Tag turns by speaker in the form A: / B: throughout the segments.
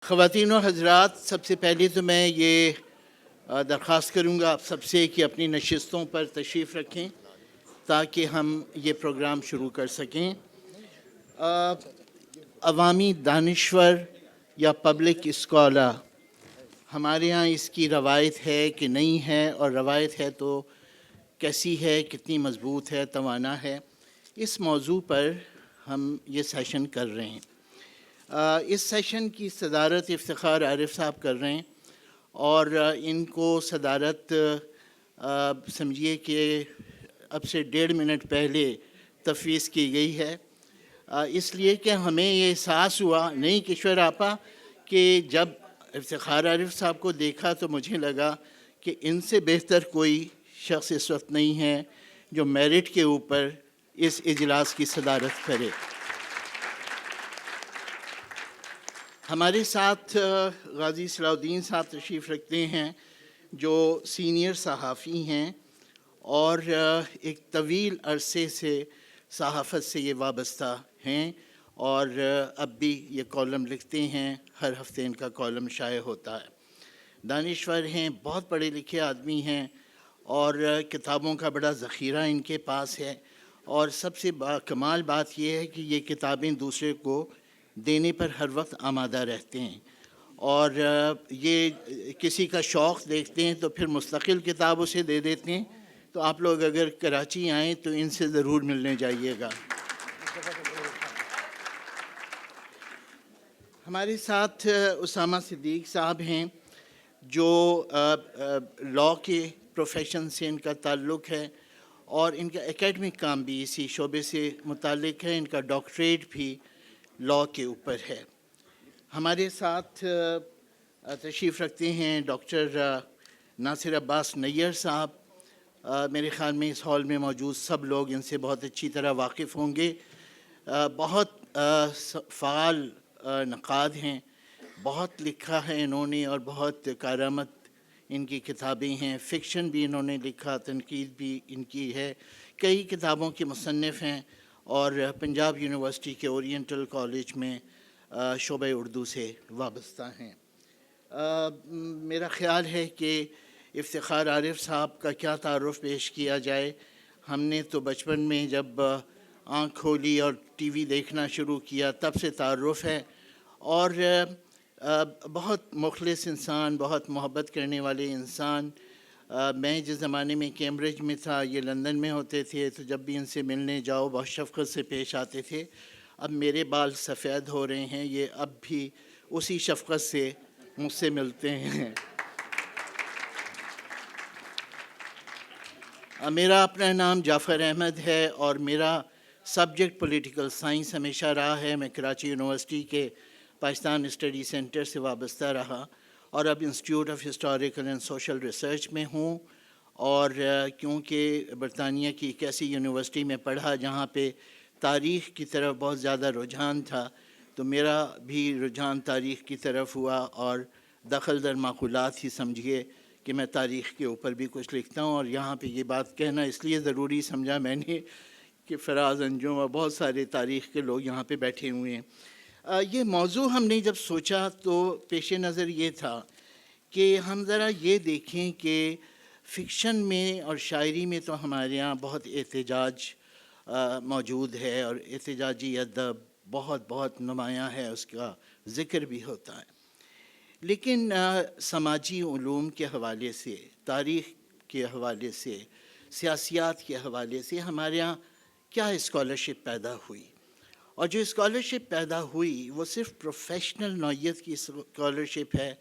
A: خواتین و حضرات، سب سے پہلے تو میں یہ درخواست کروں گا آپ سب سے کہ اپنی نشستوں پر تشریف رکھیں تاکہ ہم یہ پروگرام شروع کر سکیں۔ عوامی دانشور یا پبلک اسکالر، ہمارے ہاں اس کی روایت ہے کہ نہیں ہے، اور روایت ہے تو کیسی ہے، کتنی مضبوط ہے، توانا ہے، اس موضوع پر ہم یہ سیشن کر رہے ہیں۔ اس سیشن کی صدارت افتخار عارف صاحب کر رہے ہیں، اور ان کو صدارت سمجھیے کہ اب سے 1.5 منٹ پہلے تفویض کی گئی ہے، اس لیے کہ ہمیں یہ احساس ہوا، نہیں کشور آپا، کہ جب افتخار عارف صاحب کو دیکھا تو مجھے لگا کہ ان سے بہتر کوئی شخص اس وقت نہیں ہے جو میرٹ کے اوپر اس اجلاس کی صدارت کرے۔ ہمارے ساتھ غازی صلاح الدین صاحب تشریف رکھتے ہیں، جو سینئر صحافی ہیں اور ایک طویل عرصے سے صحافت سے یہ وابستہ ہیں، اور اب بھی یہ کالم لکھتے ہیں، ہر ہفتے ان کا کالم شائع ہوتا ہے۔ دانشور ہیں، بہت پڑھے لکھے آدمی ہیں، اور کتابوں کا بڑا ذخیرہ ان کے پاس ہے، اور سب سے کمال بات یہ ہے کہ یہ کتابیں دوسرے کو دینے پر ہر وقت آمادہ رہتے ہیں، اور یہ کسی کا شوق دیکھتے ہیں تو پھر مستقل کتاب اسے دے دیتے ہیں۔ تو آپ لوگ اگر کراچی آئیں تو ان سے ضرور ملنے جائیے گا۔ ہمارے ساتھ اسامہ صدیق صاحب ہیں، جو لاء کے پروفیشن سے ان کا تعلق ہے، اور ان کا اکیڈمک کام بھی اسی شعبے سے متعلق ہے، ان کا ڈاکٹریٹ بھی لاء کے اوپر ہے۔ ہمارے ساتھ تشریف رکھتے ہیں ڈاکٹر ناصر عباس نیّر صاحب۔ میرے خیال میں اس ہال میں موجود سب لوگ ان سے بہت اچھی طرح واقف ہوں گے۔ بہت فعال نقاد ہیں، بہت لکھا ہے انہوں نے، اور بہت کارآمد ان کی کتابیں ہیں۔ فکشن بھی انہوں نے لکھا، تنقید بھی ان کی ہے، کئی کتابوں کے مصنف ہیں، اور پنجاب یونیورسٹی کے اورینٹل کالج میں شعبہ اردو سے وابستہ ہیں۔ میرا خیال ہے کہ افتخار عارف صاحب کا کیا تعارف پیش کیا جائے۔ ہم نے تو بچپن میں جب آنکھ کھولی اور ٹی وی دیکھنا شروع کیا تب سے تعارف ہے، اور بہت مخلص انسان، بہت محبت کرنے والے انسان۔ میں جس زمانے میں کیمبرج میں تھا، یہ لندن میں ہوتے تھے، تو جب بھی ان سے ملنے جاؤ بہت شفقت سے پیش آتے تھے۔ اب میرے بال سفید ہو رہے ہیں، یہ اب بھی اسی شفقت سے مجھ سے ملتے ہیں۔ میرا اپنا نام جعفر احمد ہے، اور میرا سبجیکٹ پولیٹیکل سائنس ہمیشہ رہا ہے۔ میں کراچی یونیورسٹی کے پاکستان اسٹڈی سینٹر سے وابستہ رہا، اور اب institute of historical and social research میں ہوں، اور کیونکہ برطانیہ کی ایک ایسی یونیورسٹی میں پڑھا جہاں پہ تاریخ کی طرف بہت زیادہ رجحان تھا، تو میرا بھی رجحان تاریخ کی طرف ہوا، اور دخل در معقولات ہی سمجھیے کہ میں تاریخ کے اوپر بھی کچھ لکھتا ہوں۔ اور یہاں پہ یہ بات کہنا اس لیے ضروری سمجھا میں نے کہ فراز انجم اور بہت سارے تاریخ کے لوگ یہاں پہ بیٹھے ہوئے ہیں۔ یہ موضوع ہم نے جب سوچا تو پیش نظر یہ تھا کہ ہم ذرا یہ دیکھیں کہ فکشن میں اور شاعری میں تو ہمارے یہاں بہت احتجاج موجود ہے، اور احتجاجی ادب بہت بہت نمایاں ہے، اس کا ذکر بھی ہوتا ہے، لیکن سماجی علوم کے حوالے سے، تاریخ کے حوالے سے، سیاسیات کے حوالے سے ہمارے یہاں کیا اسکالرشپ پیدا ہوئی؟ اور جو اسکالرشپ پیدا ہوئی وہ صرف پروفیشنل نوعیت کی اسکالرشپ ہے،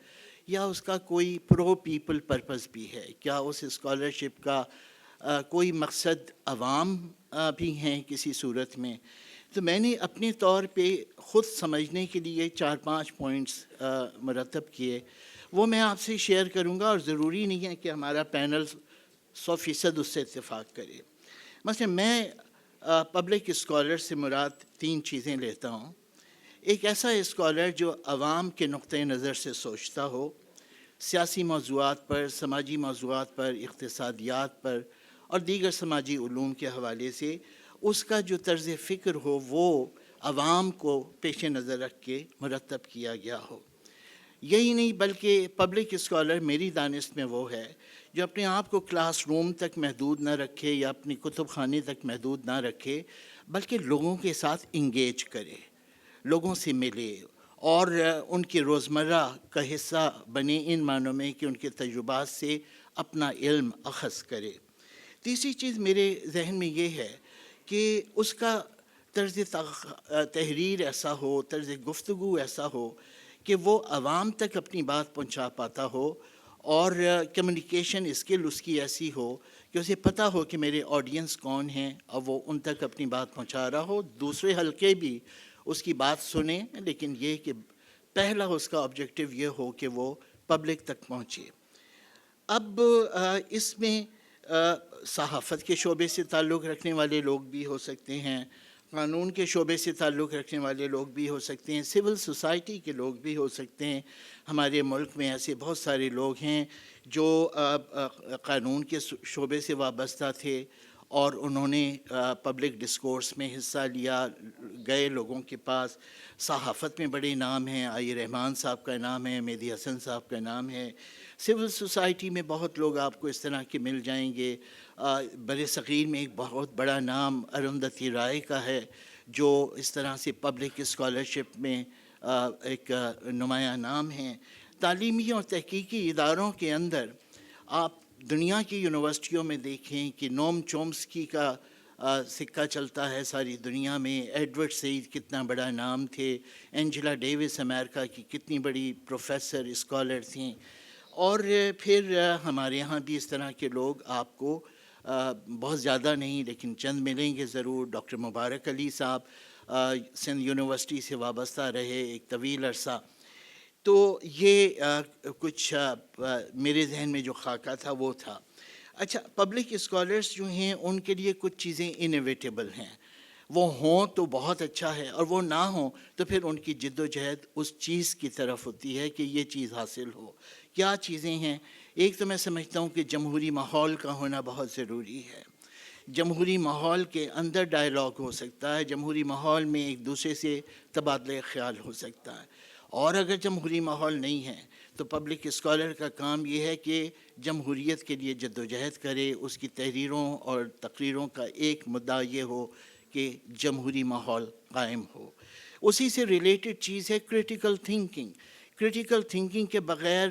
A: یا اس کا کوئی پرو پیپل پرپز بھی ہے؟ کیا اس اسکالرشپ کا کوئی مقصد عوام بھی ہیں کسی صورت میں؟ تو میں نے اپنے طور پہ خود سمجھنے کے لیے 4-5 پوائنٹس مرتب کیے، وہ میں آپ سے شیئر کروں گا، اور ضروری نہیں ہے کہ ہمارا پینل 100% اس سے اتفاق کرے۔ مثلا میں پبلک اسکالر سے مراد 3 چیزیں لیتا ہوں۔ ایک ایسا اسکالر جو عوام کے نقطۂ نظر سے سوچتا ہو، سیاسی موضوعات پر، سماجی موضوعات پر، اقتصادیات پر، اور دیگر سماجی علوم کے حوالے سے اس کا جو طرز فکر ہو وہ عوام کو پیش نظر رکھ کے مرتب کیا گیا ہو۔ یہی نہیں بلکہ پبلک اسکالر میری دانست میں وہ ہے جو اپنے آپ کو کلاس روم تک محدود نہ رکھے یا اپنی کتب خانے تک محدود نہ رکھے، بلکہ لوگوں کے ساتھ انگیج کرے، لوگوں سے ملے اور ان کے روزمرہ کا حصہ بنے، ان معنوں میں کہ ان کے تجربات سے اپنا علم اخذ کرے۔ تیسری چیز میرے ذہن میں یہ ہے کہ اس کا طرز تحریر ایسا ہو، طرز گفتگو ایسا ہو کہ وہ عوام تک اپنی بات پہنچا پاتا ہو، اور کمیونیکیشن اسکل اس کی ایسی ہو کہ اسے پتہ ہو کہ میرے آڈینس کون ہیں اور وہ ان تک اپنی بات پہنچا رہا ہو، دوسرے حلقے بھی اس کی بات سنیں، لیکن یہ کہ پہلا اس کا آبجیکٹو یہ ہو کہ وہ پبلک تک پہنچے۔ اب اس میں صحافت کے شعبے سے تعلق رکھنے والے لوگ بھی ہو سکتے ہیں، قانون کے شعبے سے تعلق رکھنے والے لوگ بھی ہو سکتے ہیں، سول سوسائٹی کے لوگ بھی ہو سکتے ہیں۔ ہمارے ملک میں ایسے بہت سارے لوگ ہیں جو قانون کے شعبے سے وابستہ تھے اور انہوں نے پبلک ڈسکورس میں حصہ لیا، گئے لوگوں کے پاس۔ صحافت میں بڑے نام ہیں، آئی رحمان صاحب کا نام ہے، مہدی حسن صاحب کا نام ہے۔ سول سوسائٹی میں بہت لوگ آپ کو اس طرح کے مل جائیں گے۔ بر صغیر میں ایک بہت بڑا نام اروندھتی رائے کا ہے، جو اس طرح سے پبلک اسکالرشپ میں ایک نمایاں نام ہیں۔ تعلیمی اور تحقیقی اداروں کے اندر آپ دنیا کی یونیورسٹیوں میں دیکھیں کہ نوم چومسکی کا سکہ چلتا ہے ساری دنیا میں، ایڈورڈ سعید کتنا بڑا نام تھے، اینجلا ڈیوس امریکہ کی کتنی بڑی پروفیسر اسکالر تھیں، اور پھر ہمارے یہاں بھی اس طرح کے لوگ آپ کو بہت زیادہ نہیں لیکن چند ملیں گے ضرور۔ ڈاکٹر مبارک علی صاحب سندھ یونیورسٹی سے وابستہ رہے ایک طویل عرصہ۔ تو یہ کچھ میرے ذہن میں جو خاکہ تھا وہ تھا۔ اچھا، پبلک اسکالرس جو ہیں ان کے لیے کچھ چیزیں انیویٹیبل ہیں، وہ ہوں تو بہت اچھا ہے، اور وہ نہ ہوں تو پھر ان کی جد و جہد اس چیز کی طرف ہوتی ہے کہ یہ چیز حاصل ہو۔ کیا چیزیں ہیں؟ ایک تو میں سمجھتا ہوں کہ جمہوری ماحول کا ہونا بہت ضروری ہے۔ جمہوری ماحول کے اندر ڈائیلاگ ہو سکتا ہے، جمہوری ماحول میں ایک دوسرے سے تبادلہ خیال ہو سکتا ہے، اور اگر جمہوری ماحول نہیں ہے تو پبلک اسکالر کا کام یہ ہے کہ جمہوریت کے لیے جد و جہد کرے۔ اس کی تحریروں اور تقریروں کا ایک مدعا یہ ہو کہ جمہوری ماحول قائم ہو۔ اسی سے ریلیٹڈ چیز ہے کریٹیکل تھنکنگ۔ کریٹیکل تھنکنگ کے بغیر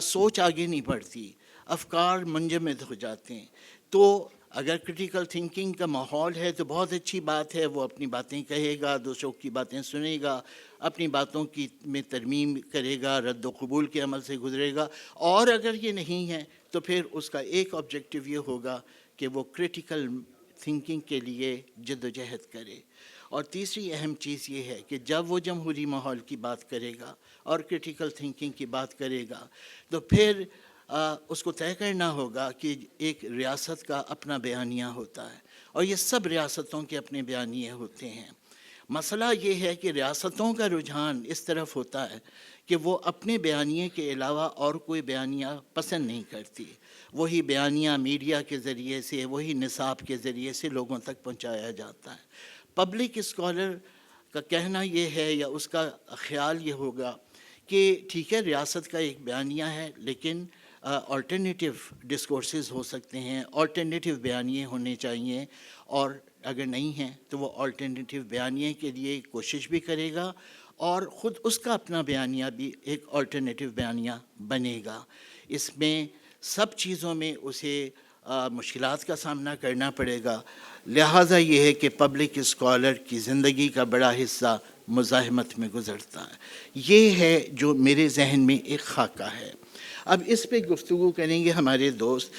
A: سوچ آگے نہیں بڑھتی، افکار منجمد ہو جاتے ہیں۔ تو اگر کریٹیکل تھنکنگ کا ماحول ہے تو بہت اچھی بات ہے، وہ اپنی باتیں کہے گا، دوسروں کی باتیں سنے گا، اپنی باتوں کی میں ترمیم کرے گا، رد و قبول کے عمل سے گزرے گا۔ اور اگر یہ نہیں ہے تو پھر اس کا ایک آبجیکٹو یہ ہوگا کہ وہ کریٹیکل تھنکنگ کے لیے جد و جہد کرے۔ اور تیسری اہم چیز یہ ہے کہ جب وہ جمہوری ماحول کی بات کرے گا اور کریٹیکل تھنکنگ کی بات کرے گا تو پھر اس کو طے کرنا ہوگا کہ ایک ریاست کا اپنا بیانیہ ہوتا ہے، اور یہ سب ریاستوں کے اپنے بیانیے ہوتے ہیں۔ مسئلہ یہ ہے کہ ریاستوں کا رجحان اس طرف ہوتا ہے کہ وہ اپنے بیانیے کے علاوہ اور کوئی بیانیہ پسند نہیں کرتی۔ وہی بیانیہ میڈیا کے ذریعے سے، وہی نصاب کے ذریعے سے لوگوں تک پہنچایا جاتا ہے۔ پبلک اسکالر کا کہنا یہ ہے یا اس کا خیال یہ ہوگا کہ ٹھیک ہے، ریاست کا ایک بیانیہ ہے، لیکن آلٹرنیٹیو ڈسکورسز ہو سکتے ہیں، آلٹرنیٹیو بیانیے ہونے چاہیے، اور اگر نہیں ہیں تو وہ آلٹرنیٹیو بیانیے کے لیے کوشش بھی کرے گا، اور خود اس کا اپنا بیانیہ بھی ایک آلٹرنیٹیو بیانیہ بنے گا۔ اس میں سب چیزوں میں اسے مشکلات کا سامنا کرنا پڑے گا، لہٰذا یہ ہے کہ پبلک اسکالر کی زندگی کا بڑا حصہ مزاحمت میں گزرتا ہے۔ یہ ہے جو میرے ذہن میں ایک خاکہ ہے۔ اب اس پہ گفتگو کریں گے ہمارے دوست۔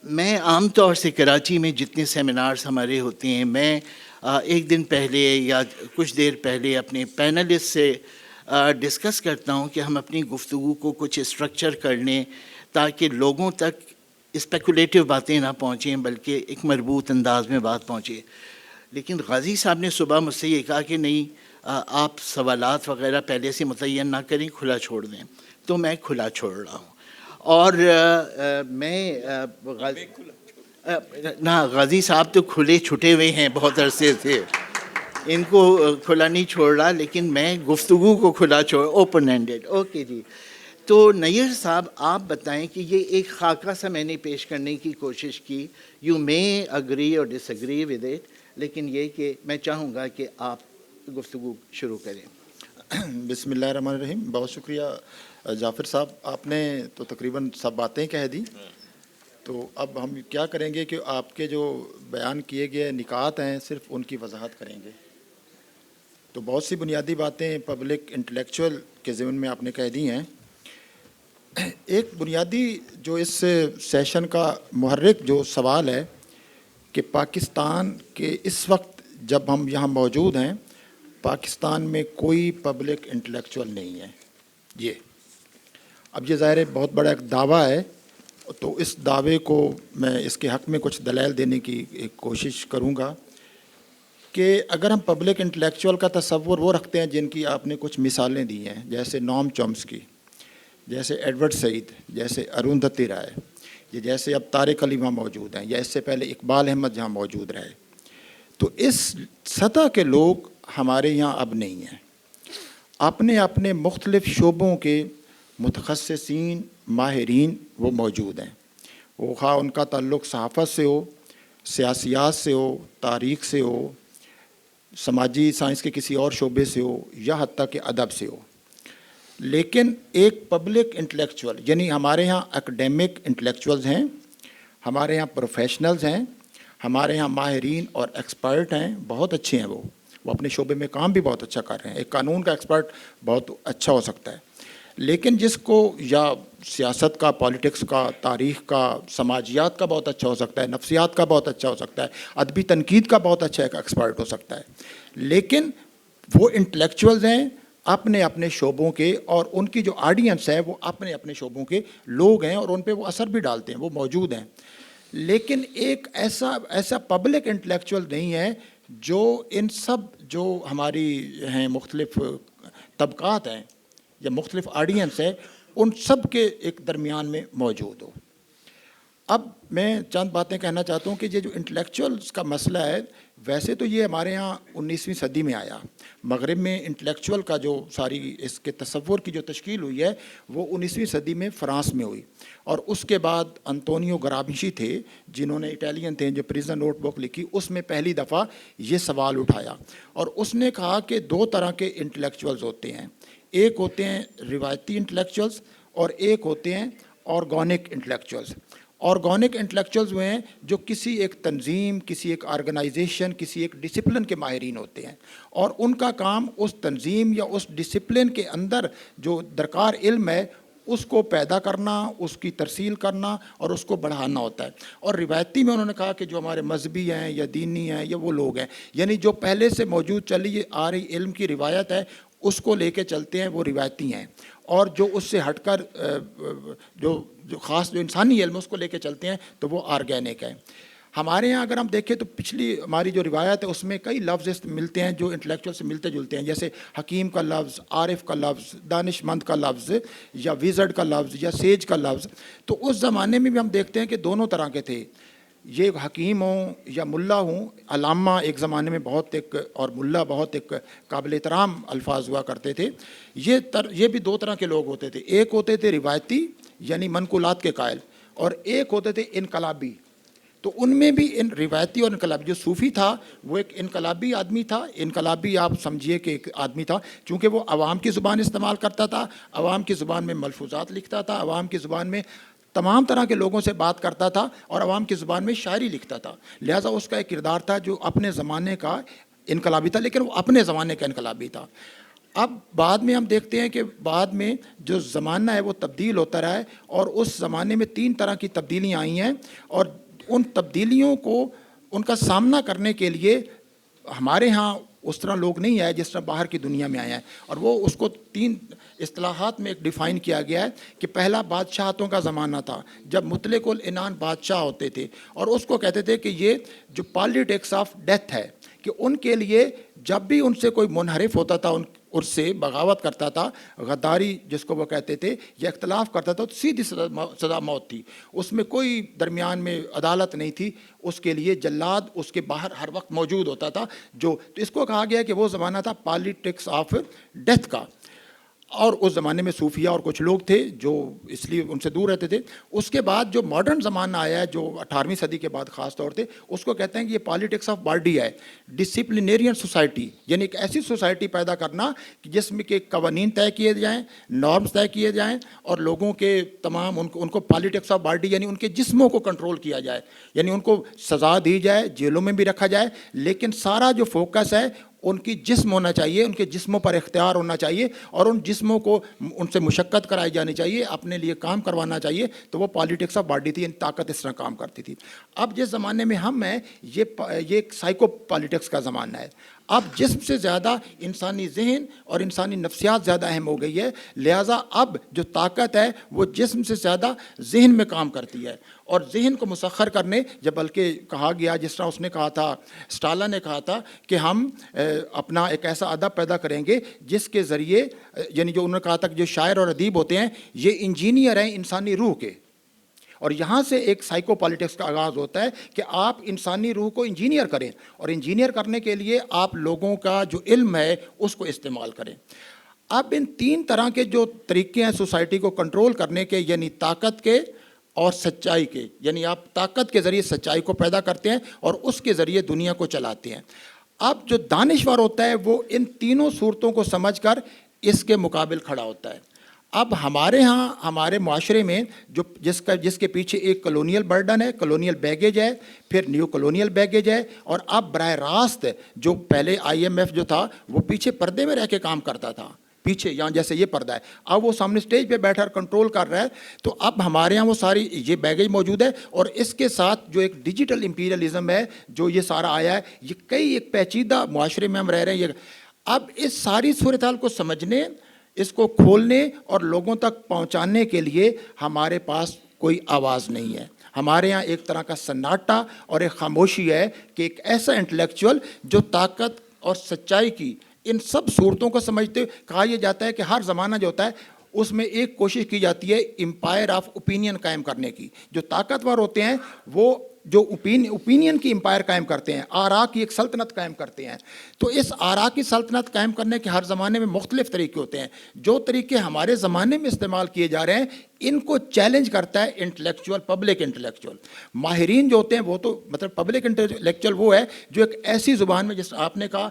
A: میں عام طور سے کراچی میں جتنے سیمینارز ہمارے ہوتے ہیں، میں ایک دن پہلے یا کچھ دیر پہلے اپنے پینلسٹ سے ڈسکس کرتا ہوں کہ ہم اپنی گفتگو کو کچھ اسٹرکچر کر لیں تاکہ لوگوں تک اسپیکولیٹو باتیں نہ پہنچیں بلکہ ایک مربوط انداز میں بات پہنچے۔ لیکن غازی صاحب نے صبح مجھ سے یہ کہا کہ نہیں، آپ سوالات وغیرہ پہلے سے متعین نہ کریں، کھلا چھوڑ دیں، تو میں کھلا چھوڑ رہا ہوں۔ اور میں غازی صاحب تو کھلے چھٹے ہوئے ہیں بہت عرصے سے، ان کو کھلا نہیں چھوڑ رہا، لیکن میں گفتگو کو کھلا چھوڑ، اوپن ہینڈیڈ. اوکے جی. تو نیئر صاحب آپ بتائیں کہ یہ ایک خاکہ سا میں نے پیش کرنے کی کوشش کی. یو مے اگری اور ڈس اگری ود اٹ، لیکن یہ کہ میں چاہوں گا کہ آپ گفتگو شروع کریں.
B: بسم اللہ الرحمن الرحیم. بہت شکریہ جعفر صاحب، آپ نے تو تقریباً سب باتیں کہہ دی. تو اب ہم کیا کریں گے کہ آپ کے جو بیان کیے گئے نکات ہیں صرف ان کی وضاحت کریں گے. تو بہت سی بنیادی باتیں پبلک انٹلیکچوئل کے ضمن میں آپ نے کہہ دی ہیں. ایک بنیادی جو اس سیشن کا محرک جو سوال ہے کہ پاکستان کے اس وقت جب ہم یہاں موجود ہیں، پاکستان میں کوئی پبلک انٹلیکچوئل نہیں ہے. اب یہ ظاہر ہے بہت بڑا ایک دعویٰ ہے، تو اس دعوے کو میں اس کے حق میں کچھ دلائل دینے کی ایک کوشش کروں گا کہ اگر ہم پبلک انٹلیکچوئل کا تصور وہ رکھتے ہیں جن کی آپ نے کچھ مثالیں دی ہیں، جیسے نوم چومسکی، جیسے ایڈورڈ سعید، جیسے اروندھتی رائے، یہ جیسے اب طارق علی وہاں موجود ہیں، یا اس سے پہلے اقبال احمد جہاں موجود رہے، تو اس سطح کے لوگ ہمارے یہاں اب نہیں ہیں. اپنے مختلف شعبوں کے متخصصین، ماہرین وہ موجود ہیں. وہ خواہ ان کا تعلق صحافت سے ہو، سیاسیات سے ہو، تاریخ سے ہو، سماجی سائنس کے کسی اور شعبے سے ہو، یا حتیٰ کہ ادب سے ہو. لیکن ایک پبلک انٹلیکچوئل، یعنی ہمارے ہاں اکیڈیمک انٹلیکچوئلز ہیں، ہمارے ہاں پروفیشنلز ہیں، ہمارے ہاں ماہرین اور ایکسپرٹ ہیں، بہت اچھے ہیں. وہ اپنے شعبے میں کام بھی بہت اچھا کر رہے ہیں. ایک قانون کا ایکسپرٹ بہت اچھا ہو سکتا ہے، لیکن جس کو یا سیاست کا، پالیٹکس کا، تاریخ کا، سماجیات کا بہت اچھا ہو سکتا ہے، نفسیات کا بہت اچھا ہو سکتا ہے، ادبی تنقید کا بہت اچھا ایک ایکسپرٹ ہو سکتا ہے. لیکن وہ انٹلیکچوئلز ہیں اپنے شعبوں کے، اور ان کی جو آڈینس ہے وہ اپنے شعبوں کے لوگ ہیں، اور ان پہ وہ اثر بھی ڈالتے ہیں، وہ موجود ہیں. لیکن ایک ایسا پبلک انٹلیکچوئل نہیں ہے جو ان سب جو ہماری ہیں مختلف طبقات ہیں یا مختلف آڈینس ہے، ان سب کے ایک درمیان میں موجود ہو. اب میں چند باتیں کہنا چاہتا ہوں کہ یہ جو انٹلیکچوئلس کا مسئلہ ہے، ویسے تو یہ ہمارے ہاں 19ویں صدی میں آیا. مغرب میں انٹلیکچوئل کا جو ساری اس کے تصور کی جو تشکیل ہوئی ہے وہ 19ویں صدی میں فرانس میں ہوئی. اور اس کے بعد انطونیو گرامشی تھے، جنہوں نے اٹیلین تھے، جو پریزن نوٹ بک لکھی، اس میں پہلی دفعہ یہ سوال اٹھایا. اور اس نے کہا کہ دو طرح کے انٹلیکچوئلز ہوتے ہیں. ایک ہوتے ہیں روایتی انٹلیکچوئلز، اور ایک ہوتے ہیں آرگینک انٹلیکچوئلز. آرگینک انٹلیکچوئلز وہ ہیں جو کسی ایک تنظیم، کسی ایک آرگنائزیشن، کسی ایک ڈسپلن کے ماہرین ہوتے ہیں، اور ان کا کام اس تنظیم یا اس ڈسپلن کے اندر جو درکار علم ہے اس کو پیدا کرنا، اس کی ترسیل کرنا اور اس کو بڑھانا ہوتا ہے. اور روایتی میں انہوں نے کہا کہ جو ہمارے مذہبی ہیں یا دینی ہیں یا وہ لوگ ہیں، یعنی جو پہلے سے موجود چلی آ رہی علم کی روایت ہے اس کو لے کے چلتے ہیں، وہ روایتی ہیں. اور جو اس سے ہٹ کر جو خاص جو انسانی علم ہے اس کو لے کے چلتے ہیں تو وہ آرگینک ہے. ہمارے ہاں اگر ہم دیکھیں تو پچھلی ہماری جو روایت ہے اس میں کئی لفظ ملتے ہیں جو انٹلیکچوئل سے ملتے جلتے ہیں، جیسے حکیم کا لفظ، عارف کا لفظ، دانش مند کا لفظ، یا ویزرڈ کا لفظ، یا سیج کا لفظ. تو اس زمانے میں بھی ہم دیکھتے ہیں کہ دونوں طرح کے تھے. یہ حکیم ہوں یا ملا ہوں، علامہ ایک زمانے میں بہت ایک، اور ملا بہت ایک قابل احترام الفاظ ہوا کرتے تھے. یہ بھی دو طرح کے لوگ ہوتے تھے. ایک ہوتے تھے روایتی یعنی منقولات کے قائل، اور ایک ہوتے تھے انقلابی. تو ان میں بھی روایتی اور انقلابی، جو صوفی تھا وہ ایک انقلابی آدمی تھا. انقلابی آپ سمجھیے کہ ایک آدمی تھا چونکہ وہ عوام کی زبان استعمال کرتا تھا، عوام کی زبان میں ملفوظات لکھتا تھا، عوام کی زبان میں تمام طرح کے لوگوں سے بات کرتا تھا، اور عوام کی زبان میں شاعری لکھتا تھا. لہٰذا اس کا ایک کردار تھا جو اپنے زمانے کا انقلابی تھا، لیکن وہ اپنے زمانے کا انقلابی تھا. اب بعد میں ہم دیکھتے ہیں کہ بعد میں جو زمانہ ہے وہ تبدیل ہوتا رہا ہے، اور اس زمانے میں 3 طرح کی تبدیلیاں آئی ہیں. اور ان تبدیلیوں کو، ان کا سامنا کرنے کے لیے ہمارے ہاں اس طرح لوگ نہیں آئے جس طرح باہر کی دنیا میں آئے ہیں. اور وہ اس کو 3 اصطلاحات میں ایک ڈیفائن کیا گیا ہے کہ پہلا بادشاہتوں کا زمانہ تھا، جب مطلق العنان بادشاہ ہوتے تھے، اور اس کو کہتے تھے کہ یہ جو پالیٹکس آف ڈیتھ ہے، کہ ان کے لیے جب بھی ان سے کوئی منحرف ہوتا تھا اس سے بغاوت کرتا تھا, غداری جس کو وہ کہتے تھے, یا اختلاف کرتا تھا, تو سیدھی سزا موت تھی. اس میں کوئی درمیان میں عدالت نہیں تھی. اس کے لیے جلاد اس کے باہر ہر وقت موجود ہوتا تھا. تو اس کو کہا گیا کہ وہ زمانہ تھا پالیٹکس آف ڈیتھ کا. اور اس زمانے میں صوفیہ اور کچھ لوگ تھے جو اس لیے ان سے دور رہتے تھے. اس کے بعد جو ماڈرن زمانہ آیا ہے, جو 18ویں صدی کے بعد خاص طور سے, اس کو کہتے ہیں کہ یہ پالیٹکس آف بارڈی ہے, ڈسپلینیرین سوسائٹی, یعنی ایک ایسی سوسائٹی پیدا کرنا کہ جس میں کہ قوانین طے کیے جائیں, نارمز طے کیے جائیں, اور لوگوں کے تمام ان کو پالیٹکس آف بارڈی یعنی ان کے جسموں کو کنٹرول کیا جائے, یعنی ان کو سزا دی جائے, جیلوں میں بھی رکھا جائے, لیکن سارا جو فوکس ہے ان کی جسم ہونا چاہیے, ان کے جسموں پر اختیار ہونا چاہیے, اور ان جسموں کو ان سے مشقت کرائی جانی چاہیے, اپنے لیے کام کروانا چاہیے. تو وہ پالیٹکس آف باڈی تھی, یعنی طاقت اس طرح کام کرتی تھی. اب جس زمانے میں ہم ہیں, یہ سائیکو پالیٹکس کا زمانہ ہے. اب جسم سے زیادہ انسانی ذہن اور انسانی نفسیات زیادہ اہم ہو گئی ہے, لہٰذا اب جو طاقت ہے وہ جسم سے زیادہ ذہن میں کام کرتی ہے. اور ذہن کو مسخر کرنے, جب بلکہ کہا گیا, جس طرح اس نے کہا تھا, اسٹالا نے کہا تھا کہ ہم اپنا ایک ایسا ادب پیدا کریں گے جس کے ذریعے, یعنی جو انہوں نے کہا تھا کہ جو شاعر اور ادیب ہوتے ہیں یہ انجینئر ہیں انسانی روح کے. اور یہاں سے ایک سائیکو پالیٹکس کا آغاز ہوتا ہے کہ آپ انسانی روح کو انجینئر کریں, اور انجینئر کرنے کے لیے آپ لوگوں کا جو علم ہے اس کو استعمال کریں. اب ان 3 طرح کے جو طریقے ہیں سوسائٹی کو کنٹرول کرنے کے, یعنی طاقت کے اور سچائی کے, یعنی آپ طاقت کے ذریعے سچائی کو پیدا کرتے ہیں اور اس کے ذریعے دنیا کو چلاتے ہیں. اب جو دانشور ہوتا ہے وہ ان تینوں صورتوں کو سمجھ کر اس کے مقابل کھڑا ہوتا ہے. اب ہمارے ہاں, ہمارے معاشرے میں جس کے پیچھے ایک کلونیل برڈن ہے, کلونیل بیگیج ہے, پھر نیو کلونیل بیگیج ہے, اور اب براہ راست جو پہلے IMF جو تھا وہ پیچھے پردے میں رہ کے کام کرتا تھا, پیچھے یہاں جیسے یہ پردہ ہے, اب وہ سامنے سٹیج پہ بیٹھا کنٹرول کر رہا ہے. تو اب ہمارے ہاں وہ ساری یہ بیگیج موجود ہے, اور اس کے ساتھ جو ایک ڈیجیٹل امپیریلزم ہے جو یہ سارا آیا ہے, یہ کئی ایک پیچیدہ معاشرے میں ہم رہ رہے ہیں. اب اس ساری صورتحال کو سمجھنے, اس کو کھولنے اور لوگوں تک پہنچانے کے لیے ہمارے پاس کوئی آواز نہیں ہے. ہمارے ہاں ایک طرح کا سناٹا اور ایک خاموشی ہے کہ ایک ایسا انٹلیکچوئل جو طاقت اور سچائی کی ان سب صورتوں کو سمجھتے ہوئے, کہا یہ جاتا ہے کہ ہر زمانہ جو ہوتا ہے اس میں ایک کوشش کی جاتی ہے امپائر آف اوپینین قائم کرنے کی. جو طاقتور ہوتے ہیں وہ جو اوپینین کی امپائر قائم کرتے ہیں, آراء کی ایک سلطنت قائم کرتے ہیں. تو اس آراء کی سلطنت قائم کرنے کے ہر زمانے میں مختلف طریقے ہوتے ہیں. جو طریقے ہمارے زمانے میں استعمال کیے جا رہے ہیں ان کو چیلنج کرتا ہے انٹلیکچوئل, پبلک انٹلیکچوئل. ماہرین جو ہوتے ہیں وہ تو مطلب پبلک انٹلیکچوئل وہ ہے جو ایک ایسی زبان میں, جس آپ نے کہا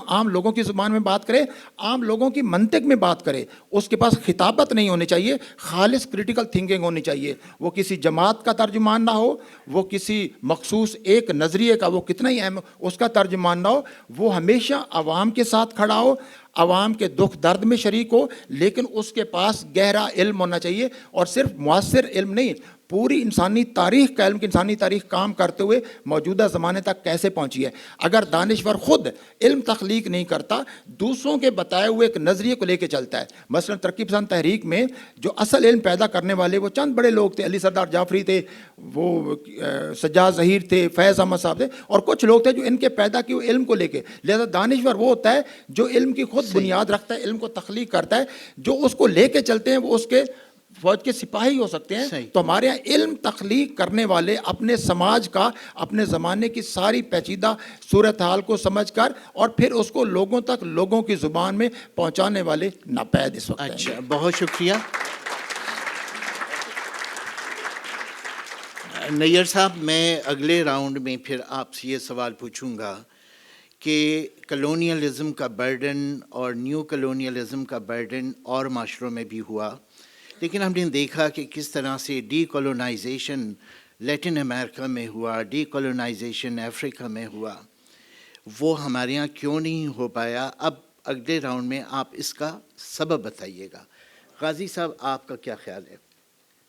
B: عام لوگوں کی زبان میں بات کرے, عام لوگوں کی منطق میں بات کرے. اس کے پاس خطابت نہیں ہونی چاہیے, خالص کریٹیکل تھنکنگ ہونی چاہیے. وہ کسی جماعت کا ترجمان نہ ہو, وہ کسی مخصوص ایک نظریے کا, وہ کتنا ہی اہم اس کا ترجمان نہ ہو. وہ ہمیشہ عوام کے ساتھ کھڑا ہو, عوام کے دکھ درد میں شریک ہو, لیکن اس کے پاس گہرا علم ہونا چاہیے. اور صرف مؤثر علم نہیں, پوری انسانی تاریخ کا علم, کی انسانی تاریخ کام کرتے ہوئے موجودہ زمانے تک کیسے پہنچی ہے. اگر دانشور خود علم تخلیق نہیں کرتا, دوسروں کے بتائے ہوئے ایک نظریے کو لے کے چلتا ہے. مثلا ترقی پسند تحریک میں جو اصل علم پیدا کرنے والے وہ چند بڑے لوگ تھے, علی سردار جعفری تھے, وہ سجاد ظہیر تھے, فیض احمد صاحب تھے, اور کچھ لوگ تھے جو ان کے پیدا کیے ہوئے علم کو لے کے. لہذا دانشور وہ ہوتا ہے جو علم کی خود بنیاد رکھتا ہے, علم کو تخلیق کرتا ہے. جو اس کو لے کے چلتے ہیں وہ اس کے فوج کے سپاہی ہو سکتے ہیں. تو ہمارے یہاں علم تخلیق کرنے والے اپنے سماج کا, اپنے زمانے کی ساری پیچیدہ صورتحال کو سمجھ کر اور پھر اس کو لوگوں تک, لوگوں کی زبان میں پہنچانے والے ناپید اس وقت ہیں.
A: اچھا, بہت شکریہ. نیئر صاحب, میں اگلے راؤنڈ میں پھر آپ سے یہ سوال پوچھوں گا کہ کلونیلزم کا برڈن اور نیو کلونیلزم کا برڈن اور معاشروں میں بھی ہوا, لیکن ہم نے دیکھا کہ کس طرح سے ڈی کولونائزیشن لیٹن امریکہ میں ہوا, ڈی کولونائزیشن افریقہ میں ہوا, وہ ہمارے یہاں کیوں نہیں ہو پایا. اب اگلے راؤنڈ میں آپ اس کا سبب بتائیے گا. غازی صاحب, آپ کا کیا خیال ہے؟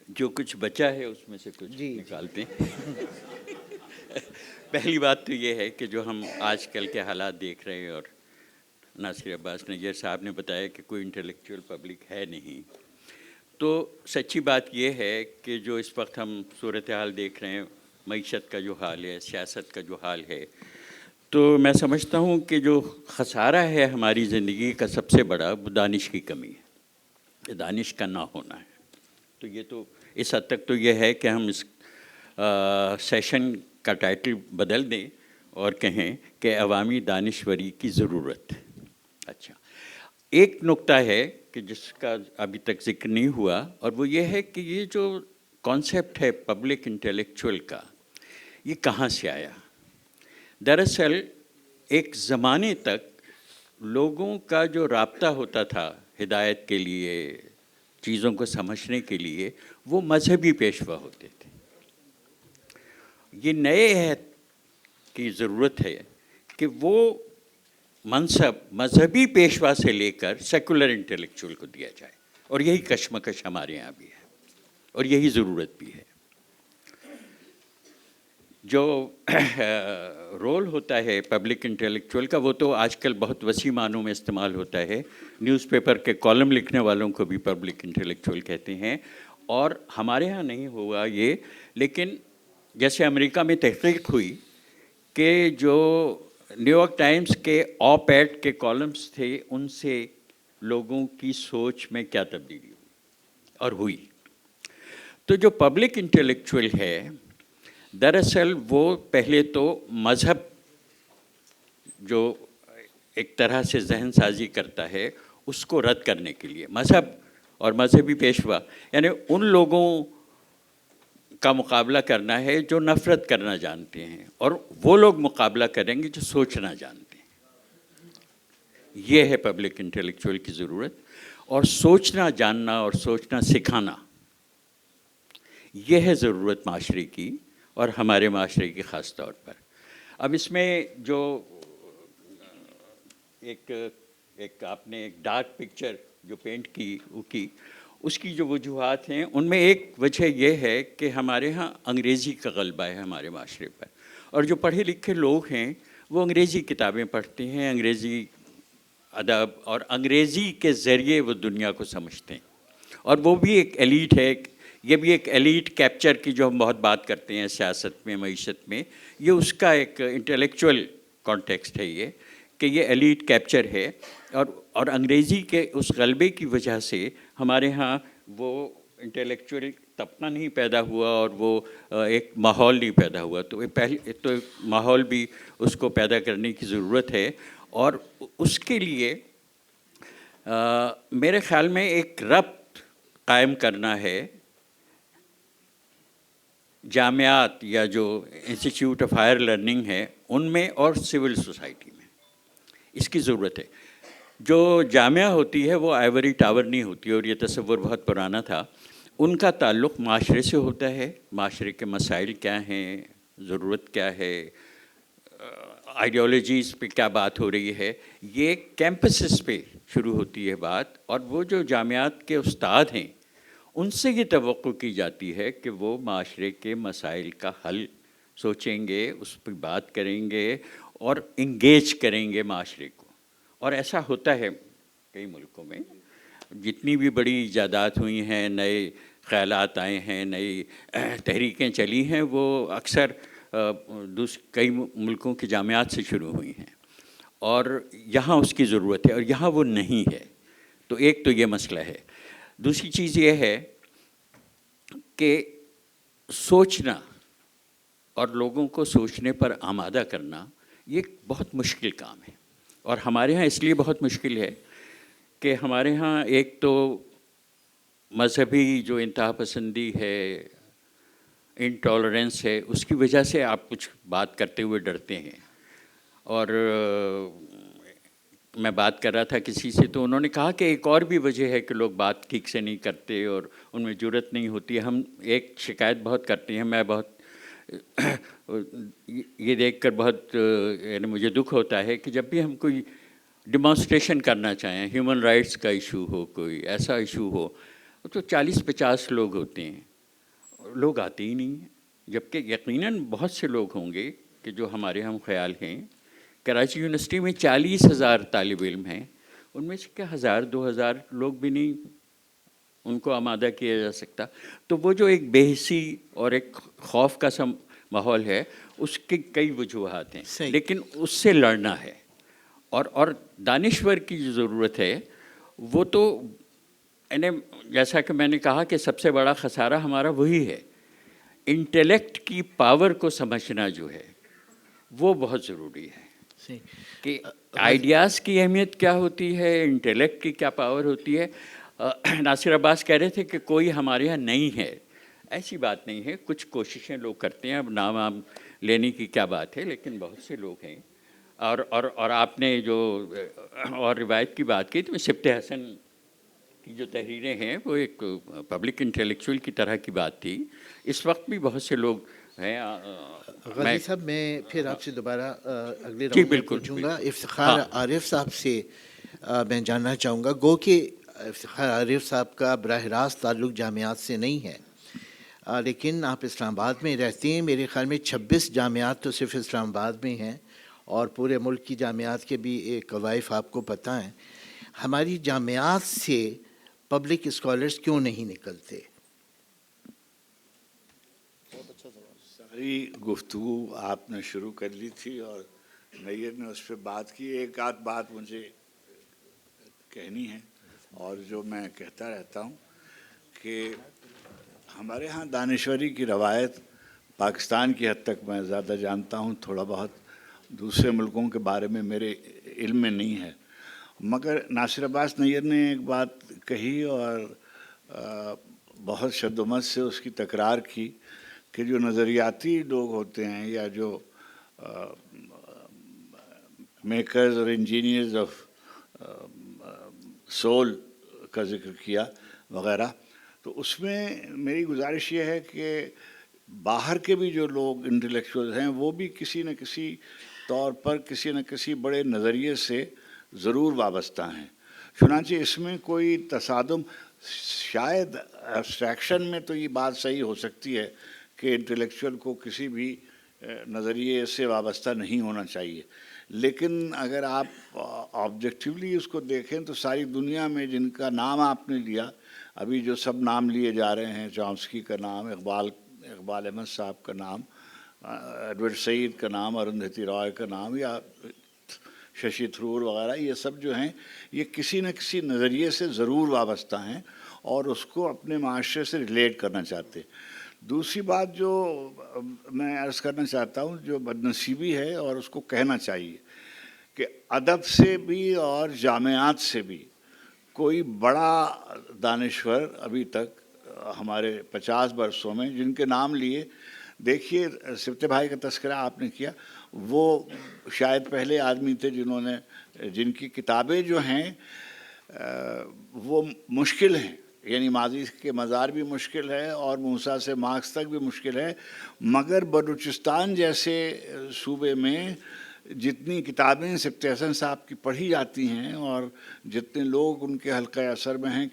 C: جو کچھ بچا ہے اس میں سے کچھ نکالتے ہیں. پہلی بات تو یہ ہے کہ جو ہم آج کل کے حالات دیکھ رہے ہیں, اور ناصر عباس نیر صاحب نے بتایا کہ کوئی انٹلیکچوئل پبلک ہے نہیں, تو سچی بات یہ ہے کہ جو اس وقت ہم صورتحال دیکھ رہے ہیں, معیشت کا جو حال ہے, سیاست کا جو حال ہے, تو میں سمجھتا ہوں کہ جو خسارہ ہے ہماری زندگی کا سب سے بڑا وہ دانش کی کمی ہے، دانش کا نہ ہونا ہے. تو یہ تو اس حد تک تو یہ ہے کہ ہم اس سیشن کا ٹائٹل بدل دیں اور کہیں کہ عوامی دانشوری کی ضرورت. اچھا، ایک نقطہ ہے کہ جس کا ابھی تک ذکر نہیں ہوا، اور وہ یہ ہے کہ یہ جو کانسیپٹ ہے پبلک انٹلیکچوئل کا، یہ کہاں سے آیا؟ دراصل ایک زمانے تک لوگوں کا جو رابطہ ہوتا تھا ہدایت کے لیے، چیزوں کو سمجھنے کے لیے، وہ مذہبی پیشوا ہوتے تھے. یہ نئے عہد کی ضرورت ہے کہ وہ منصب مذہبی پیشوا سے لے کر سیکولر انٹلیکچوئل کو دیا جائے، اور یہی کشمکش ہمارے یہاں بھی ہے اور یہی ضرورت بھی ہے. جو رول ہوتا ہے پبلک انٹلیکچوئل کا، وہ تو آج کل بہت وسیع معنوں میں استعمال ہوتا ہے. نیوز پیپر کے کالم لکھنے والوں کو بھی پبلک انٹلیکچوئل کہتے ہیں، اور ہمارے ہاں نہیں ہوا یہ. لیکن جیسے امریکہ میں تحقیق ہوئی کہ جو نیو یارک ٹائمز کے آپ ایڈ کے کالمز تھے، ان سے لوگوں کی سوچ میں کیا تبدیلی ہوئی اور ہوئی. تو جو پبلک انٹلیکچوئل ہے، دراصل وہ پہلے تو مذہب جو ایک طرح سے ذہن سازی کرتا ہے اس کو رد کرنے کے لیے، مذہب اور مذہبی پیشوا یعنی ان لوگوں کا مقابلہ کرنا ہے جو نفرت کرنا جانتے ہیں، اور وہ لوگ مقابلہ کریں گے جو سوچنا جانتے ہیں. یہ ہے پبلک انٹلیکچوئل کی ضرورت، اور سوچنا جاننا اور سوچنا سکھانا، یہ ہے ضرورت معاشرے کی، اور ہمارے معاشرے کی خاص طور پر. اب اس میں جو ایک آپ نے ایک ڈارک پکچر جو پینٹ کی اس کی جو وجوہات ہیں، ان میں ایک وجہ یہ ہے کہ ہمارے ہاں انگریزی کا غلبہ ہے ہمارے معاشرے پر، اور جو پڑھے لکھے لوگ ہیں وہ انگریزی کتابیں پڑھتے ہیں، انگریزی ادب اور انگریزی کے ذریعے وہ دنیا کو سمجھتے ہیں. اور وہ بھی ایک ایلیٹ ہے، یہ بھی ایک ایلیٹ کیپچر کی جو ہم بہت بات کرتے ہیں سیاست میں، معیشت میں، یہ اس کا ایک انٹلیکچوئل کانٹیکسٹ ہے یہ، کہ یہ ایلیٹ کیپچر ہے. اور انگریزی کے اس غلبے کی وجہ سے ہمارے ہاں وہ انٹلیکچوئل طبقہ نہیں پیدا ہوا، اور وہ ایک ماحول نہیں پیدا ہوا. تو تو ماحول بھی اس کو پیدا کرنے کی ضرورت ہے، اور اس کے لیے میرے خیال میں ایک ربط قائم کرنا ہے جامعات یا جو انسٹیٹیوٹ آف ہائر لرننگ ہے ان میں اور سول سوسائٹی میں. اس کی ضرورت ہے. جو جامعہ ہوتی ہے وہ آئیوری ٹاور نہیں ہوتی، اور یہ تصور بہت پرانا تھا. ان کا تعلق معاشرے سے ہوتا ہے، معاشرے کے مسائل کیا ہیں، ضرورت کیا ہے، آئیڈیالوجیز پہ کیا بات ہو رہی ہے، یہ کیمپسز پہ شروع ہوتی ہے بات. اور وہ جو جامعات کے استاد ہیں ان سے یہ توقع کی جاتی ہے کہ وہ معاشرے کے مسائل کا حل سوچیں گے، اس پہ بات کریں گے اور انگیج کریں گے معاشرے کو. اور ایسا ہوتا ہے کئی ملکوں میں، جتنی بھی بڑی ایجادات ہوئی ہیں، نئے خیالات آئے ہیں، نئی تحریکیں چلی ہیں، وہ اکثر کئی ملکوں کی جامعات سے شروع ہوئی ہیں، اور یہاں اس کی ضرورت ہے اور یہاں وہ نہیں ہے. تو ایک تو یہ مسئلہ ہے. دوسری چیز یہ ہے کہ سوچنا اور لوگوں کو سوچنے پر آمادہ کرنا یہ ایک بہت مشکل کام ہے. اور ہمارے ہاں اس لیے بہت مشکل ہے کہ ہمارے ہاں ایک تو مذہبی جو انتہا پسندی ہے، انٹالرنس ہے، اس کی وجہ سے آپ کچھ بات کرتے ہوئے ڈرتے ہیں. اور میں بات کر رہا تھا کسی سے تو انہوں نے کہا کہ ایک اور بھی وجہ ہے کہ لوگ بات ٹھیک سے نہیں کرتے اور ان میں جرأت نہیں ہوتی. ہم ایک شکایت بہت کرتے ہیں، میں بہت یہ دیکھ کر بہت یعنی مجھے دکھ ہوتا ہے کہ جب بھی ہم کوئی ڈیمانسٹریشن کرنا چاہیں، ہیومن رائٹس کا ایشو ہو، کوئی ایسا ایشو ہو، تو 40-50 لوگ ہوتے ہیں، لوگ آتے ہی نہیں ہیں. جبکہ یقیناً بہت سے لوگ ہوں گے کہ جو ہمارے ہم خیال ہیں. کراچی یونیورسٹی میں 40,000 طالب علم ہیں، ان میں سے کیا 1,000-2,000 لوگ بھی نہیں ان کو آمادہ کیا جا سکتا. تو وہ جو ایک بے حسی اور ایک خوف کا ماحول ہے اس کے کئی وجوہات ہیں،
A: صحیح۔
C: لیکن اس سے لڑنا ہے، اور دانشور کی جو ضرورت ہے وہ تو یعنی جیسا کہ میں نے کہا کہ سب سے بڑا خسارہ ہمارا وہی ہے، انٹلیکٹ کی پاور کو سمجھنا جو ہے وہ بہت ضروری ہے
A: صحیح۔
C: کہ آئیڈیاز کی اہمیت کیا ہوتی ہے، انٹلیکٹ کی کیا پاور ہوتی ہے۔ ناصر عباس کہہ رہے تھے کہ کوئی ہمارے یہاں نہیں ہے، ایسی بات نہیں ہے، کچھ کوششیں لوگ کرتے ہیں، اب نام وام لینے کی کیا بات ہے، لیکن بہت سے لوگ ہیں۔ اور آپ نے جو اور روایت کی بات کی تو سبط حسن کی جو تحریریں ہیں وہ ایک پبلک انٹلیکچوئل کی طرح کی بات تھی، اس وقت بھی بہت سے لوگ ہیں۔
A: غازی صاحب میں پھر آپ سے دوبارہ اگلے
C: جی،
A: راؤنڈ میں
C: بالکل،
A: پوچھوں گا۔
C: بالکل۔
A: افتخار
C: ہاں۔
A: عارف صاحب سے میں جاننا چاہوں گا، گو کہ افتخار عارف صاحب کا براہ راست تعلق جامعات سے نہیں ہے، لیکن آپ اسلام آباد میں رہتے ہیں، میرے خیال میں 26 جامعات تو صرف اسلام آباد میں ہیں، اور پورے ملک کی جامعات کے بھی ایک قوائف آپ کو پتہ ہیں۔ ہماری جامعات سے پبلک اسکالرز کیوں نہیں نکلتے؟
D: ساری گفتگو آپ نے شروع کر لی تھی اور نیت نے اس پہ بات کی۔ ایک آدھ بات مجھے کہنی ہے اور جو میں کہتا رہتا ہوں کہ ہمارے ہاں دانشوری کی روایت پاکستان کی حد تک میں زیادہ جانتا ہوں، تھوڑا بہت دوسرے ملکوں کے بارے میں میرے علم میں نہیں ہے، مگر ناصر عباس نیر نے ایک بات کہی اور بہت شدت سے اس کی تکرار کی کہ جو نظریاتی لوگ ہوتے ہیں یا جو میکرز اور انجینئرز آف سول کا ذکر کیا وغیرہ، تو اس میں میری گزارش یہ ہے کہ باہر کے بھی جو لوگ انٹلیکچوئل ہیں وہ بھی کسی نہ کسی طور پر کسی نہ کسی بڑے نظریے سے ضرور وابستہ ہیں، چنانچہ اس میں کوئی تصادم، شاید ایبسٹریکشن میں تو یہ بات صحیح ہو سکتی ہے کہ انٹلیکچوئل کو کسی بھی نظریے سے وابستہ نہیں ہونا چاہیے، لیکن اگر آپ آبجیکٹیولی اس کو دیکھیں تو ساری دنیا میں جن کا نام آپ نے لیا، ابھی جو سب نام لیے جا رہے ہیں، چامسکی کا نام، اقبال احمد صاحب کا نام، ایڈورڈ سعید کا نام، ارندھتی رائے کا نام، یا ششی تھرور وغیرہ، یہ سب جو ہیں یہ کسی نہ کسی نظریے سے ضرور وابستہ ہیں اور اس کو اپنے معاشرے سے ریلیٹ کرنا چاہتے ہیں۔ دوسری بات جو میں عرض کرنا چاہتا ہوں، جو بدنصیبی ہے اور اس کو کہنا چاہیے کہ ادب سے بھی اور جامعات سے بھی کوئی بڑا دانشور ابھی تک ہمارے 50 برسوں میں جن کے نام لیے، دیکھیے سبط بھائی کا تذکرہ آپ نے کیا، وہ شاید پہلے آدمی تھے جن کی کتابیں جو ہیں وہ مشکل ہیں، یعنی ماضی کے مزار بھی مشکل ہے اور موسیٰ سے مارکس تک بھی مشکل ہے، مگر بلوچستان جیسے صوبے میں جتنی کتابیں سبط حسن صاحب کی پڑھی جاتی ہیں اور جتنے لوگ ان کے حلقہ اثر میں ہیں،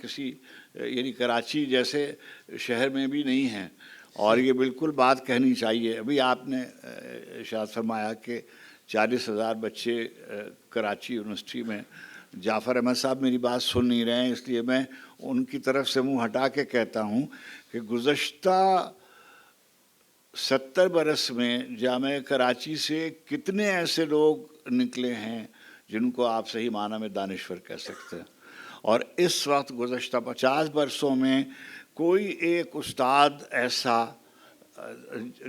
D: یعنی کراچی جیسے شہر میں بھی نہیں ہیں، اور یہ بالکل بات کہنی چاہیے۔ ابھی آپ نے ارشاد فرمایا کہ 40,000 بچے کراچی یونیورسٹی میں، جعفر احمد صاحب میری بات سن نہیں رہے ہیں، اس لیے میں ان کی طرف سے منہ ہٹا کے کہتا ہوں کہ گزشتہ 70 برس میں جامعہ کراچی سے کتنے ایسے لوگ نکلے ہیں جن کو آپ صحیح معنی میں دانشور کہہ سکتے ہیں، اور اس وقت گزشتہ 50 برسوں میں کوئی ایک استاد ایسا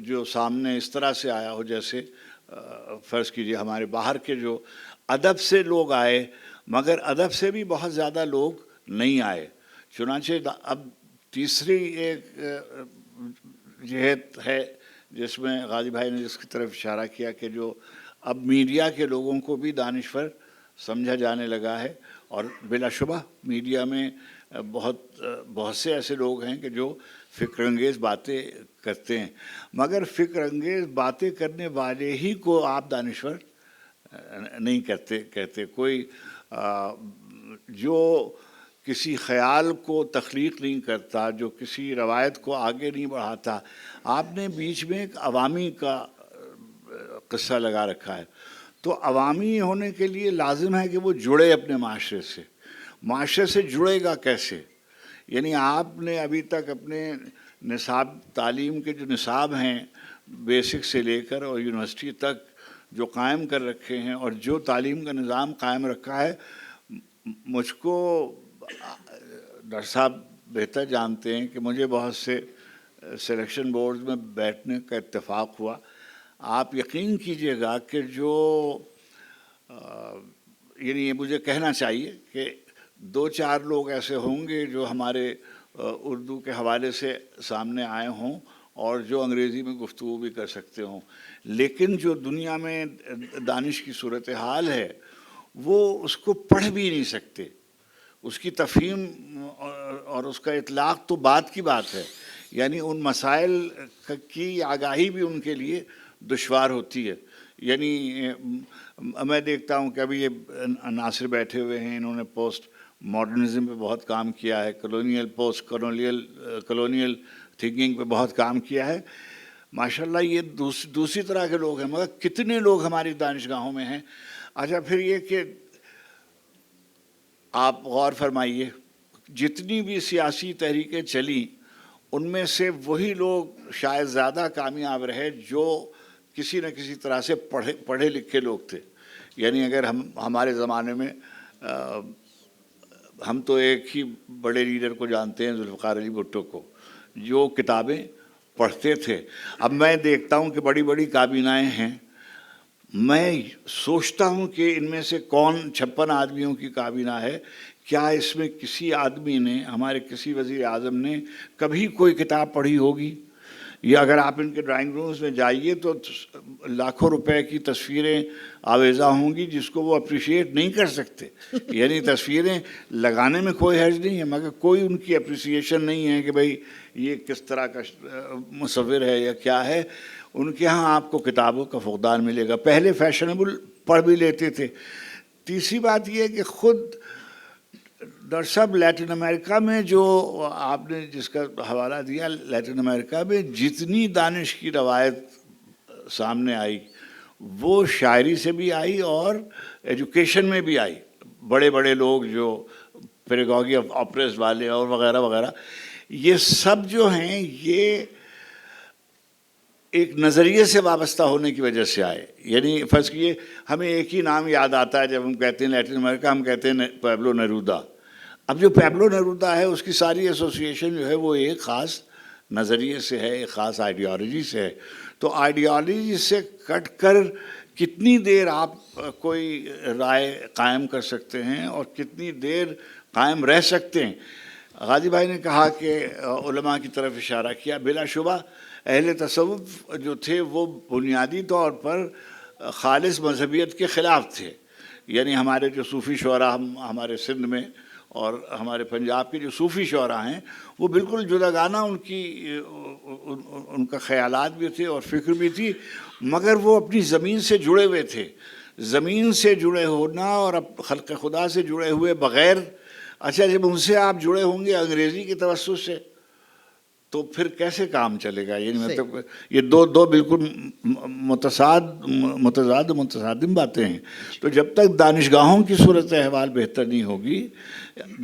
D: جو سامنے اس طرح سے آیا ہو، جیسے فرض کیجئے ہمارے باہر کے جو ادب سے لوگ آئے، مگر ادب سے بھی بہت زیادہ لوگ نہیں آئے، چنانچہ اب تیسری ایک جہت ہے جس میں غازی بھائی نے جس کی طرف اشارہ کیا کہ جو اب میڈیا کے لوگوں کو بھی دانشور سمجھا جانے لگا ہے، اور بلا شبہ میڈیا میں بہت سے ایسے لوگ ہیں کہ جو فکر انگیز باتیں کرتے ہیں، مگر فکر انگیز باتیں کرنے والے ہی کو آپ دانشور نہیں کہتے۔ کوئی جو کسی خیال کو تخلیق نہیں کرتا، جو کسی روایت کو آگے نہیں بڑھاتا، آپ نے بیچ میں ایک عوامی کا قصہ لگا رکھا ہے، تو عوامی ہونے کے لیے لازم ہے کہ وہ جڑے اپنے معاشرے سے جڑے گا کیسے؟ یعنی آپ نے ابھی تک اپنے نصاب تعلیم کے جو نصاب ہیں بیسک سے لے کر اور یونیورسٹی تک جو قائم کر رکھے ہیں اور جو تعلیم کا نظام قائم رکھا ہے، مجھ کو ڈاکٹر صاحب بہتر جانتے ہیں کہ مجھے بہت سے سلیکشن بورڈز میں بیٹھنے کا اتفاق ہوا. آپ یقین کیجئے گا کہ جو یعنی یہ مجھے کہنا چاہیے کہ 2-4 لوگ ایسے ہوں گے جو ہمارے اردو کے حوالے سے سامنے آئے ہوں اور جو انگریزی میں گفتگو بھی کر سکتے ہوں، لیکن جو دنیا میں دانش کی صورتحال ہے وہ اس کو پڑھ بھی نہیں سکتے. اس کی تفہیم اور اس کا اطلاق تو بعد کی بات ہے، یعنی ان مسائل کی آگاہی بھی ان کے لیے دشوار ہوتی ہے. یعنی میں دیکھتا ہوں کہ ابھی یہ ناصر بیٹھے ہوئے ہیں، انہوں نے پوسٹ ماڈرنزم پہ بہت کام کیا ہے، کلونیل تھنکنگ پہ بہت کام کیا ہے. ماشاءاللہ یہ دوسری طرح کے لوگ ہیں، مگر کتنے لوگ ہماری دانشگاہوں میں ہیں. اچھا پھر یہ کہ آپ غور فرمائیے، جتنی بھی سیاسی تحریکیں چلیں ان میں سے وہی لوگ شاید زیادہ کامیاب رہے جو کسی نہ کسی طرح سے پڑھے لکھے لوگ تھے. یعنی اگر ہمارے زمانے میں ہم تو ایک ہی بڑے لیڈر کو جانتے ہیں، ذوالفقار علی بھٹو کو، جو کتابیں پڑھتے تھے. اب میں دیکھتا ہوں کہ بڑی بڑی کابینائیں ہیں، میں سوچتا ہوں کہ ان میں سے کون 56 آدمیوں کی کابینہ ہے، کیا اس میں کسی آدمی نے، ہمارے کسی وزیر اعظم نے کبھی کوئی کتاب پڑھی ہوگی؟ یا اگر آپ ان کے ڈرائنگ رومز میں جائیے تو لاکھوں روپے کی تصویریں آویزاں ہوں گی جس کو وہ اپریشیٹ نہیں کر سکتے. یعنی تصویریں لگانے میں کوئی حرج نہیں ہے، مگر کوئی ان کی اپریسیشن نہیں ہے کہ بھئی یہ کس طرح کا مصور ہے یا کیا ہے. ان کے ہاں آپ کو کتابوں کا فقدان ملے گا. پہلے فیشنیبل پڑھ بھی لیتے تھے. تیسری بات یہ ہے کہ خود ڈاکٹر صاحب لیٹن امریکہ میں جو آپ نے جس کا حوالہ دیا، لیٹن امریکہ میں جتنی دانش کی روایت سامنے آئی وہ شاعری سے بھی آئی اور ایجوکیشن میں بھی آئی. بڑے بڑے لوگ جو پیڈاگوجی آف آپریز والے اور وغیرہ وغیرہ، یہ سب جو ہیں یہ ایک نظریے سے وابستہ ہونے کی وجہ سے آئے. یعنی فرض کیے ہمیں ایک ہی نام یاد آتا ہے جب ہم کہتے ہیں لیٹن امریکہ، ہم کہتے ہیں پیبلو نیرودا. اب جو پیبلو نیرودا ہے اس کی ساری ایسوسیشن جو ہے وہ ایک خاص نظریے سے ہے، ایک خاص آئیڈیالوجی سے ہے. تو آئیڈیالوجی سے کٹ کر کتنی دیر آپ کوئی رائے قائم کر سکتے ہیں اور کتنی دیر قائم رہ سکتے ہیں. غازی بھائی نے کہا کہ علماء کی طرف اشارہ کیا. بلا شبہ اہل تصوف جو تھے وہ بنیادی طور پر خالص مذہبیت کے خلاف تھے. یعنی ہمارے جو صوفی شعراء ہمارے سندھ میں اور ہمارے پنجاب کے جو صوفی شعراء ہیں وہ بالکل جداگانہ ان کا خیالات بھی تھے اور فکر بھی تھی، مگر وہ اپنی زمین سے جڑے ہوئے تھے. زمین سے جڑے ہونا اور خلق خدا سے جڑے ہوئے بغیر، اچھا جب ان سے آپ جڑے ہوں گے انگریزی کے توسط سے تو پھر کیسے کام چلے گا؟ یعنی مطلب یہ دو بالکل متصادم باتیں ہیں. تو جب تک دانشگاہوں کی صورت احوال بہتر نہیں ہوگی،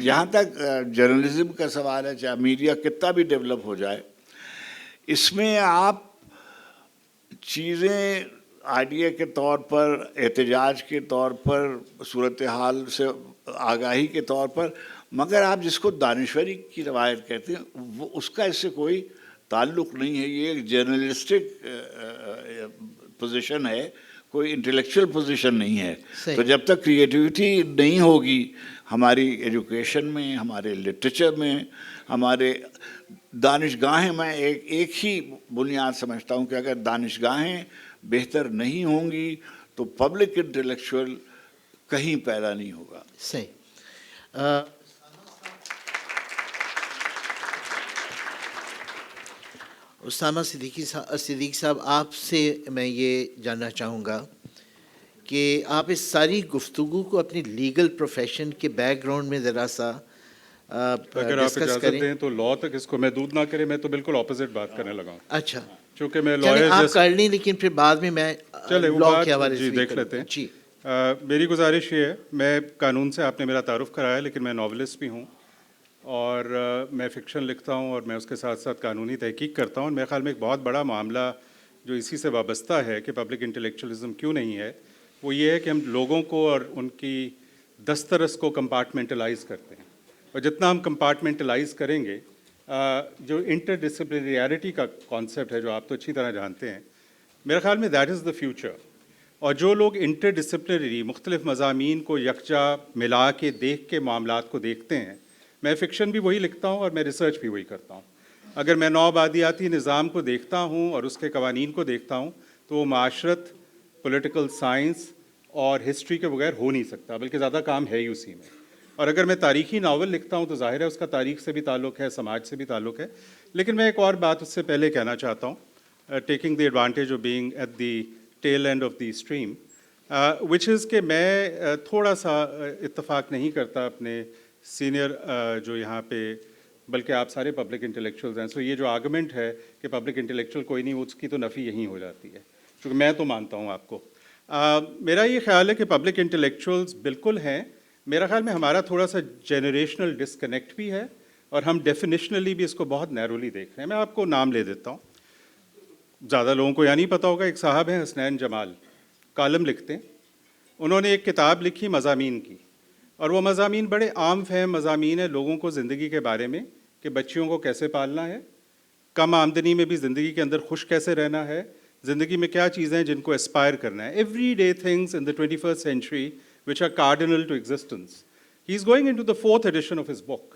D: جہاں تک جرنلزم کا سوال ہے، چاہے میڈیا کتنا بھی ڈیولپ ہو جائے، اس میں آپ چیزیں آئیڈیا کے طور پر، احتجاج کے طور پر، صورتحال سے آگاہی کے طور پر، مگر آپ جس کو دانشوری کی روایت کہتے ہیں وہ اس کا اس سے کوئی تعلق نہیں ہے. یہ ایک جرنلسٹک پوزیشن ہے، کوئی انٹلیکچوئل پوزیشن نہیں ہے. تو جب تک کریٹیوٹی نہیں ہوگی ہماری ایجوکیشن میں، ہمارے لٹریچر میں، ہمارے دانشگاہیں، میں ایک ہی بنیاد سمجھتا ہوں کہ اگر دانشگاہیں بہتر نہیں ہوں گی تو پبلک انٹلیکچوئل کہیں پیدا نہیں ہوگا.
A: صحیح. اسامہ صدیق صاحب، آپ سے میں یہ جاننا چاہوں گا کہ آپ اس ساری گفتگو کو اپنی لیگل پروفیشن کے بیک گراؤنڈ میں ذرا سا
E: اگر آپ اجازت دیں تو لاء تک اس کو محدود نہ کریں. میں تو بالکل اپوزٹ بات کرنے لگا ہوں.
A: اچھا،
E: چونکہ میں
A: چلیں
E: لائر
A: آپ کر لیں، لیکن پھر بعد میں لاء کے حوالے سے
E: دیکھ لیتے ہیں.
A: جی
E: میری گزارش یہ ہے، میں قانون سے آپ نے میرا تعارف کرایا، لیکن میں ناولسٹ بھی ہوں اور میں فکشن لکھتا ہوں اور میں اس کے ساتھ ساتھ قانونی تحقیق کرتا ہوں. میرے خیال میں ایک بہت بڑا معاملہ جو اسی سے وابستہ ہے کہ پبلک انٹلیکچولی کیوں نہیں ہے، وہ یہ ہے کہ ہم لوگوں کو اور ان کی دسترس کو کمپارٹمنٹلائز کرتے ہیں، اور جتنا ہم کمپارٹمنٹلائز کریں گے، جو انٹر ڈسپلنریٹی کا کانسیپٹ ہے جو آپ تو اچھی طرح جانتے ہیں، میرے خیال میں دیٹ از دا فیوچر. اور جو لوگ انٹر ڈسپلنری مختلف مضامین کو یکجا ملا کے دیکھ کے معاملات کو دیکھتے ہیں، میں فکشن بھی وہی لکھتا ہوں اور میں ریسرچ بھی وہی کرتا ہوں. اگر میں نو آبادیاتی نظام کو دیکھتا ہوں اور اس کے قوانین کو دیکھتا ہوں تو وہ معاشرت، پولیٹیکل سائنس اور ہسٹری کے بغیر ہو نہیں سکتا، بلکہ زیادہ کام ہے ہی اسی میں. اور اگر میں تاریخی ناول لکھتا ہوں تو ظاہر ہے اس کا تاریخ سے بھی تعلق ہے، سماج سے بھی تعلق ہے. لیکن میں ایک اور بات اس سے پہلے کہنا چاہتا ہوں، taking the advantage of being at the tail end of the stream, which is کہ میں تھوڑا سا اتفاق نہیں کرتا اپنے سینئر جو یہاں پہ، بلکہ آپ سارے پبلک انٹلیکچوئلز ہیں، سو یہ جو آرگومنٹ ہے کہ پبلک انٹلیکچوئل کوئی نہیں، اس کی تو نفی یہیں ہو جاتی ہے، چونکہ میں تو مانتا ہوں آپ کو. میرا یہ خیال ہے کہ پبلک انٹلیکچوئلز بالکل ہیں. میرا خیال میں ہمارا تھوڑا سا جنریشنل ڈسکنیکٹ بھی ہے، اور ہم ڈیفینیشنلی بھی اس کو بہت نیرولی دیکھ رہے ہیں. میں آپ کو نام لے دیتا ہوں، زیادہ لوگوں کو یا نہیں پتہ ہوگا. ایک صاحب ہیں حسنین جمال، کالم لکھتے ہیں. انہوں نے ایک کتاب لکھی مضامین کی، اور وہ مضامین بڑے عام فہم مضامین ہیں لوگوں کو زندگی کے بارے میں، کہ بچیوں کو کیسے پالنا ہے، کم آمدنی میں بھی زندگی کے اندر خوش کیسے رہنا ہے، زندگی میں کیا چیزیں ہیں جن کو اسپائر کرنا ہے. Every day things in the 21st century which are cardinal to existence. He is going into the 4th edition of his book.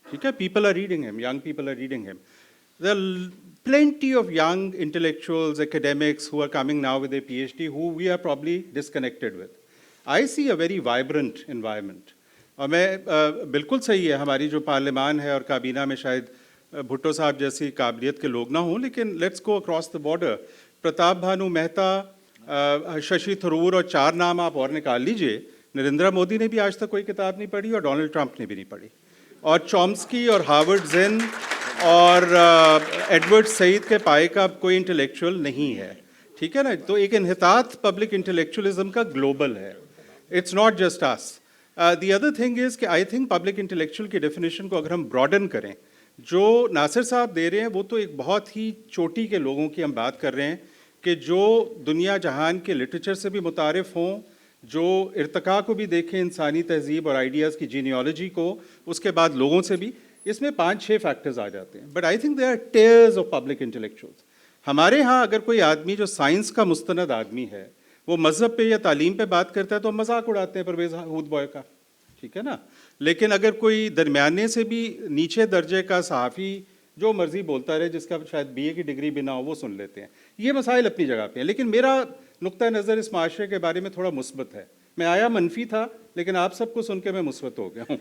E: ٹھیک ہے، people are reading him, young people are reading him. There are plenty of young intellectuals, academics who are coming now with their PhD who we are probably disconnected with. I see a very vibrant environment. اور میں بالکل صحیح ہے، ہماری جو پارلیمان ہے اور کابینہ میں شاید بھٹو صاحب جیسی قابلیت کے لوگ نہ ہوں، لیکن let's go across the border. Pratap Bhanu Mehta, Shashi Tharoor اور 4 نام آپ اور نکال لیجئے. نریندر مودی نے بھی آج تک کوئی کتاب نہیں پڑھی، اور ڈونلڈ ٹرمپ نے بھی نہیں پڑھی. اور چومسکی اور ہارورڈ زن اور ایڈورڈ سعید کے پائے کا کوئی انٹلیکچوئل نہیں ہے. ٹھیک ہے نا. تو ایک انحطاط پبلک انٹلیکچوئلزم کا گلوبل ہے. It's not just us. The other thing is کہ آئی تھنک پبلک انٹلیکچوئل کی ڈیفینیشن کو اگر ہم براڈن کریں، جو ناصر صاحب دے رہے ہیں وہ تو ایک بہت ہی چوٹی کے لوگوں کی ہم بات کر رہے ہیں، کہ جو دنیا جہان کے لٹریچر سے بھی متعارف ہوں، جو ارتقاء کو بھی دیکھیں، انسانی تہذیب اور آئیڈیاز کی جینیالوجی کو، اس کے بعد لوگوں سے بھی. اس میں 5-6 فیکٹرز آ جاتے ہیں. But I think they are tiers of public intellectuals. ہمارے ہاں اگر کوئی آدمی جو سائنس کا مستند آدمی ہے، وہ مذہب پہ یا تعلیم پہ بات کرتا ہے تو ہم مذاق اڑاتے ہیں پرویز ہود بوائے کا. ٹھیک ہے نا. لیکن اگر کوئی درمیانے سے بھی نیچے درجے کا صحافی جو مرضی بولتا رہے، جس کا شاید BA کی ڈگری بھی نہ ہو، وہ سن لیتے ہیں. یہ مسائل اپنی جگہ پہ ہیں. لیکن میرا نقطہ نظر اس معاشرے کے بارے میں تھوڑا مثبت ہے. میں آیا منفی تھا، لیکن آپ سب کو سن کے میں مثبت ہو گیا ہوں.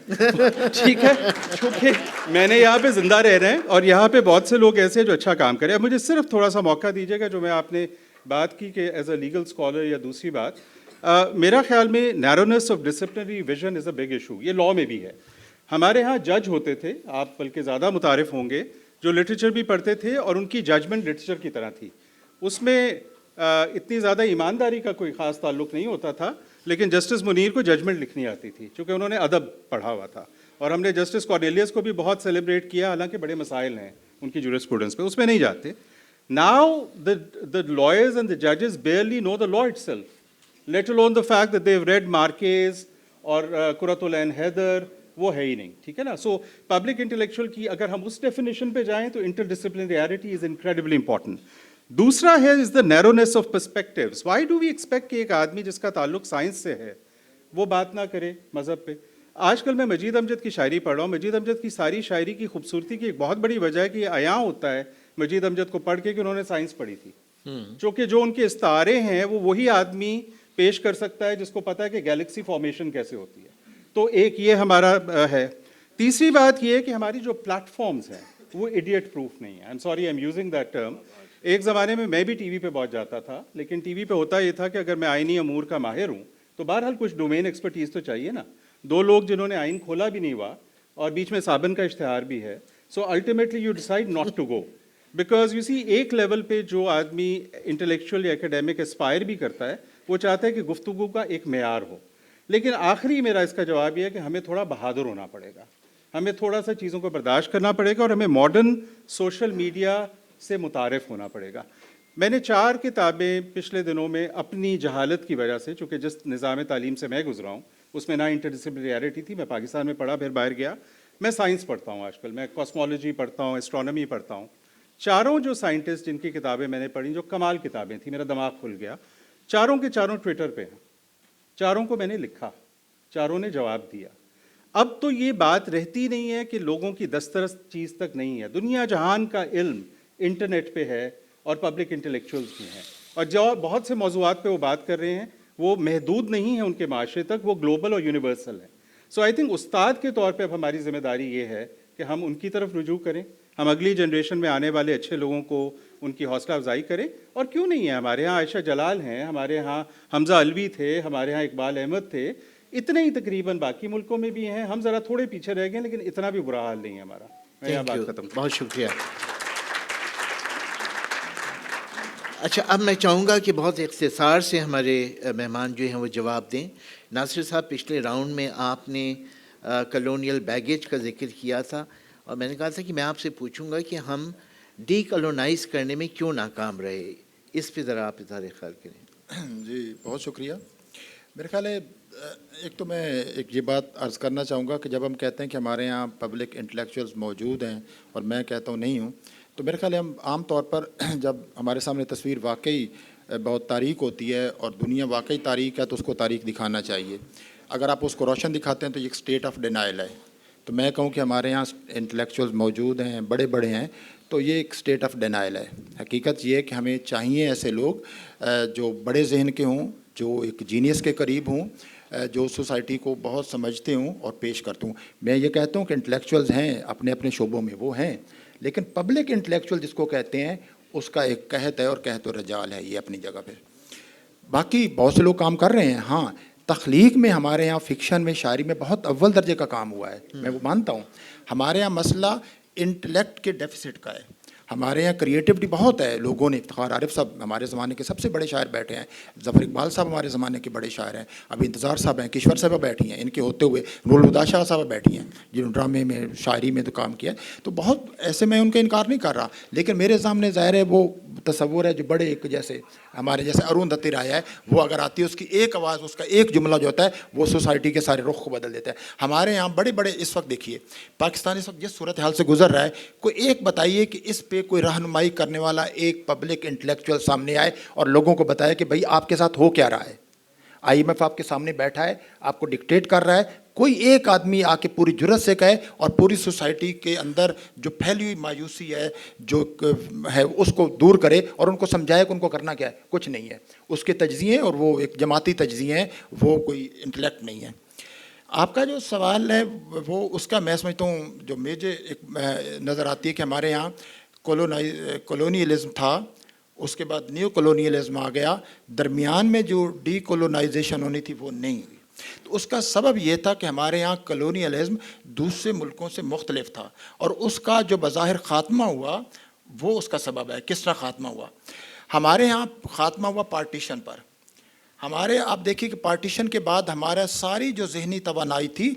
E: ٹھیک ہے، چونکہ میں نے یہاں پہ زندہ رہ رہے ہیں، اور یہاں پہ بہت سے لوگ ایسے ہیں جو اچھا کام کریں. اب مجھے صرف تھوڑا سا موقع دیجیے گا، جو میں آپ نے بات کی کہ ایز اے لیگل اسکالر، یا دوسری بات، میرا خیال میں narrowness of disciplinary vision is a big issue. یہ لاء میں بھی ہے. ہمارے ہاں جج ہوتے تھے، آپ بلکہ زیادہ متعارف ہوں گے، جو لٹریچر بھی پڑھتے تھے، اور ان کی ججمنٹ لٹریچر کی طرح تھی. اس میں اتنی زیادہ ایمانداری کا کوئی خاص تعلق نہیں ہوتا تھا، لیکن جسٹس منیر کو ججمنٹ لکھنی آتی تھی، چونکہ انہوں نے ادب پڑھا ہوا تھا. اور ہم نے جسٹس کارنیلیس کو بھی بہت سیلیبریٹ کیا، حالانکہ بڑے مسائل ہیں ان کی جورسپروڈنس پہ، اس میں نہیں جاتے. Now the lawyers and the judges barely know the law itself, let alone the fact that they've read Marquez اور قرۃ العین حیدر. وہ ہے ہی نہیں. ٹھیک ہے نا. سو پبلک انٹلیکچوئل کی اگر ہم اس ڈیفینیشن پہ جائیں تو interdisciplinarity is incredibly important. دوسرا ہے is the narrowness of perspectives. Why do we expect کہ ایک آدمی جس کا تعلق سائنس سے ہے وہ بات نہ کرے مذہب پہ. آج کل میں مجید امجد کی شاعری پڑھ رہا ہوں. مجید امجد کی ساری شاعری کی خوبصورتی کی ایک بہت بڑی وجہ ہے کہ یہ عیاں ہوتا ہے مجید امجد کو پڑھ کے کہ انہوں نے سائنس پڑھی تھی. چونکہ جو ان کے استعارے ہیں وہ وہی آدمی پیش کر سکتا ہے جس کو پتہ ہے کہ گیلیکسی فارمیشن کیسے ہوتی ہے. تو ایک یہ ہمارا ہے. تیسری بات یہ ہے کہ ہماری جو پلیٹ فارمز ہیں وہ ایڈیٹ پروف نہیں ہے. I am sorry, I am using that term. ایک زمانے میں بھی ٹی وی پہ بہت جاتا تھا، لیکن ٹی وی پہ ہوتا یہ تھا کہ اگر میں آئینی امور کا ماہر ہوں تو بہرحال کچھ ڈومین ایکسپرٹیز تو چاہیے نا. 2 لوگ جنہوں نے آئین کھولا بھی نہیں ہوا، اور بیچ میں صابن کا اشتہار بھی ہے. So ultimately you decide not to go, because you see ایک لیول پہ جو آدمی انٹلیکچوئل یا اکیڈیمک اسپائر بھی کرتا ہے، وہ چاہتا ہے کہ گفتگو کا ایک معیار ہو. لیکن آخری میرا اس کا جواب یہ ہے کہ ہمیں تھوڑا بہادر ہونا پڑے گا، ہمیں تھوڑا سا چیزوں کو برداشت کرنا پڑے گا، اور ہمیں ماڈرن سوشل میڈیا سے متعارف ہونا پڑے گا. میں نے 4 کتابیں پچھلے دنوں میں اپنی جہالت کی وجہ سے، چونکہ جس نظام تعلیم سے میں گزرا ہوں اس میں نہ انٹرڈسپلنریٹی تھی، میں پاکستان میں پڑھا پھر باہر گیا. میں سائنس پڑھتا ہوں آج کل، میں کاسمولوجی پڑھتا ہوں، اسٹرانومی پڑھتا ہوں. چاروں جو سائنٹسٹ جن کی کتابیں میں نے پڑھی جو کمال کتابیں تھیں، میرا دماغ کھل گیا. چاروں کے چاروں ٹویٹر پہ ہیں، چاروں کو میں نے لکھا، چاروں نے جواب دیا. اب تو یہ بات رہتی نہیں ہے کہ لوگوں کی دسترس چیز تک نہیں ہے. دنیا جہان کا علم انٹرنیٹ پہ ہے اور پبلک انٹلیکچوئلز بھی ہیں، اور جو بہت سے موضوعات پہ وہ بات کر رہے ہیں وہ محدود نہیں ہیں ان کے معاشرے تک، وہ گلوبل اور یونیورسل ہیں. سو آئی تھنک استاد کے طور پہ اب ہماری ذمہ داری یہ ہے کہ ہم ان کی طرف رجوع کریں، ہم اگلی جنریشن میں آنے والے اچھے لوگوں کو ان کی حوصلہ افزائی کریں. اور کیوں نہیں ہے، ہمارے ہاں عائشہ جلال ہیں، ہمارے ہاں حمزہ علوی تھے، ہمارے ہاں اقبال احمد تھے، اتنے ہی تقریباً باقی ملکوں میں بھی ہیں. ہم ذرا تھوڑے پیچھے رہ گئے لیکن اتنا بھی برا حال نہیں ہے ہمارا. میں یہاں
A: Thank you.
E: بات ختم.
A: بہت شکریہ. اچھا، اب میں چاہوں گا کہ بہت اختصار سے ہمارے مہمان جو ہیں وہ جواب دیں. ناصر صاحب، پچھلے راؤنڈ میں آپ نے کلونیل بیگیج کا ذکر کیا تھا اور میں نے کہا تھا کہ میں آپ سے پوچھوں گا کہ ہم ڈی کلونائز کرنے میں کیوں ناکام رہے. اس پہ ذرا آپ اظہار خیال کریں.
B: جی بہت شکریہ. میرے خیال ہے ایک تو میں ایک یہ بات عرض کرنا چاہوں گا کہ جب ہم کہتے ہیں کہ ہمارے یہاں پبلک انٹلیکچوئلز موجود ہیں اور میں کہتا ہوں نہیں ہوں، تو میرے خیال ہے ہم عام طور پر جب ہمارے سامنے تصویر واقعی بہت تاریک ہوتی ہے اور دنیا واقعی تاریک ہے تو اس کو تاریک دکھانا چاہیے. اگر آپ اس کو روشن دکھاتے ہیں تو یہ ایک اسٹیٹ آف ڈینائل ہے. تو میں کہوں کہ ہمارے یہاں انٹلیکچوئلز موجود ہیں، بڑے بڑے ہیں، تو یہ ایک اسٹیٹ آف ڈینائل ہے. حقیقت یہ ہے کہ ہمیں چاہیے ایسے لوگ جو بڑے ذہن کے ہوں، جو ایک جینیس کے قریب ہوں، جو سوسائٹی کو بہت سمجھتے ہوں اور پیش کرتے ہوں. میں یہ کہتا ہوں کہ انٹلیکچوئلز ہیں اپنے اپنے شعبوں میں، وہ ہیں، لیکن پبلک انٹلیکچوئل جس کو کہتے ہیں اس کا ایک قحط ہے اور قحط و رجال ہے یہ اپنی جگہ پہ. باقی بہت سے لوگ کام کر رہے ہیں. ہاں، تخلیق میں ہمارے یہاں فکشن میں، شاعری میں بہت اول درجے کا کام ہوا ہے، میں وہ مانتا ہوں. ہمارے یہاں مسئلہ انٹلیکٹ کے ڈیفیسٹ کا ہے. ہمارے یہاں کریٹیوٹی بہت ہے. لوگوں نے، افتخار عارف صاحب ہمارے زمانے کے سب سے بڑے شاعر بیٹھے ہیں، ظفر اقبال صاحب ہمارے زمانے کے بڑے شاعر ہیں، ابھی انتظار صاحب ہیں، کشور صاحبہ بیٹھی ہیں، ان کے ہوتے ہوئے نور الہدیٰ شاہ صاحبہ بیٹھی ہیں جنہوں نے ڈرامے میں، شاعری میں تو کام کیا. تو بہت ایسے میں ان کا انکار نہیں کر رہا، لیکن میرے سامنے ظاہر ہے وہ تصور ہے جو بڑے ایک جیسے ہمارے جیسے اروندھتی رائے ہے، وہ اگر آتی ہے اس کی ایک آواز، اس کا ایک جملہ جو ہوتا ہے وہ سوسائٹی کے سارے رخ کو بدل دیتا ہے. ہمارے یہاں بڑے بڑے اس وقت دیکھیے پاکستان اس وقت جس صورتحال سے گزر رہا ہے، کوئی ایک بتائیے کہ اس پہ کوئی رہنمائی کرنے والا ایک پبلک انٹلیکچوئل سامنے آئے اور لوگوں کو بتائے کہ بھئی آپ کے ساتھ ہو کیا رہا ہے. IMF آپ کے سامنے بیٹھا ہے، آپ کو ڈکٹیٹ کر رہا ہے. کوئی ایک آدمی آ کے پوری جرت سے کہے اور پوری سوسائٹی کے اندر جو پھیلی ہوئی مایوسی ہے جو ہے اس کو دور کرے اور ان کو سمجھائے کہ ان کو کرنا کیا ہے. کچھ نہیں ہے. اس کے تجزیے اور وہ ایک جماعتی تجزیے ہیں، وہ کوئی انٹلیکٹ نہیں ہے. آپ کا جو سوال ہے وہ اس کا میں سمجھتا ہوں جو مجھے ایک نظر آتی ہے کہ ہمارے یہاں کولونیلزم تھا، اس کے بعد نیو کولونیلزم آ گیا، درمیان میں جو ڈی کولونائزیشن ہونی تھی وہ نہیں ہوئی. تو اس کا سبب یہ تھا کہ ہمارے یہاں کولونیلزم دوسرے ملکوں سے مختلف تھا اور اس کا جو بظاہر خاتمہ ہوا وہ اس کا سبب ہے. کس طرح خاتمہ ہوا؟ ہمارے یہاں خاتمہ ہوا پارٹیشن پر. ہمارے آپ دیکھیے کہ پارٹیشن کے بعد ہمارا ساری جو ذہنی توانائی تھی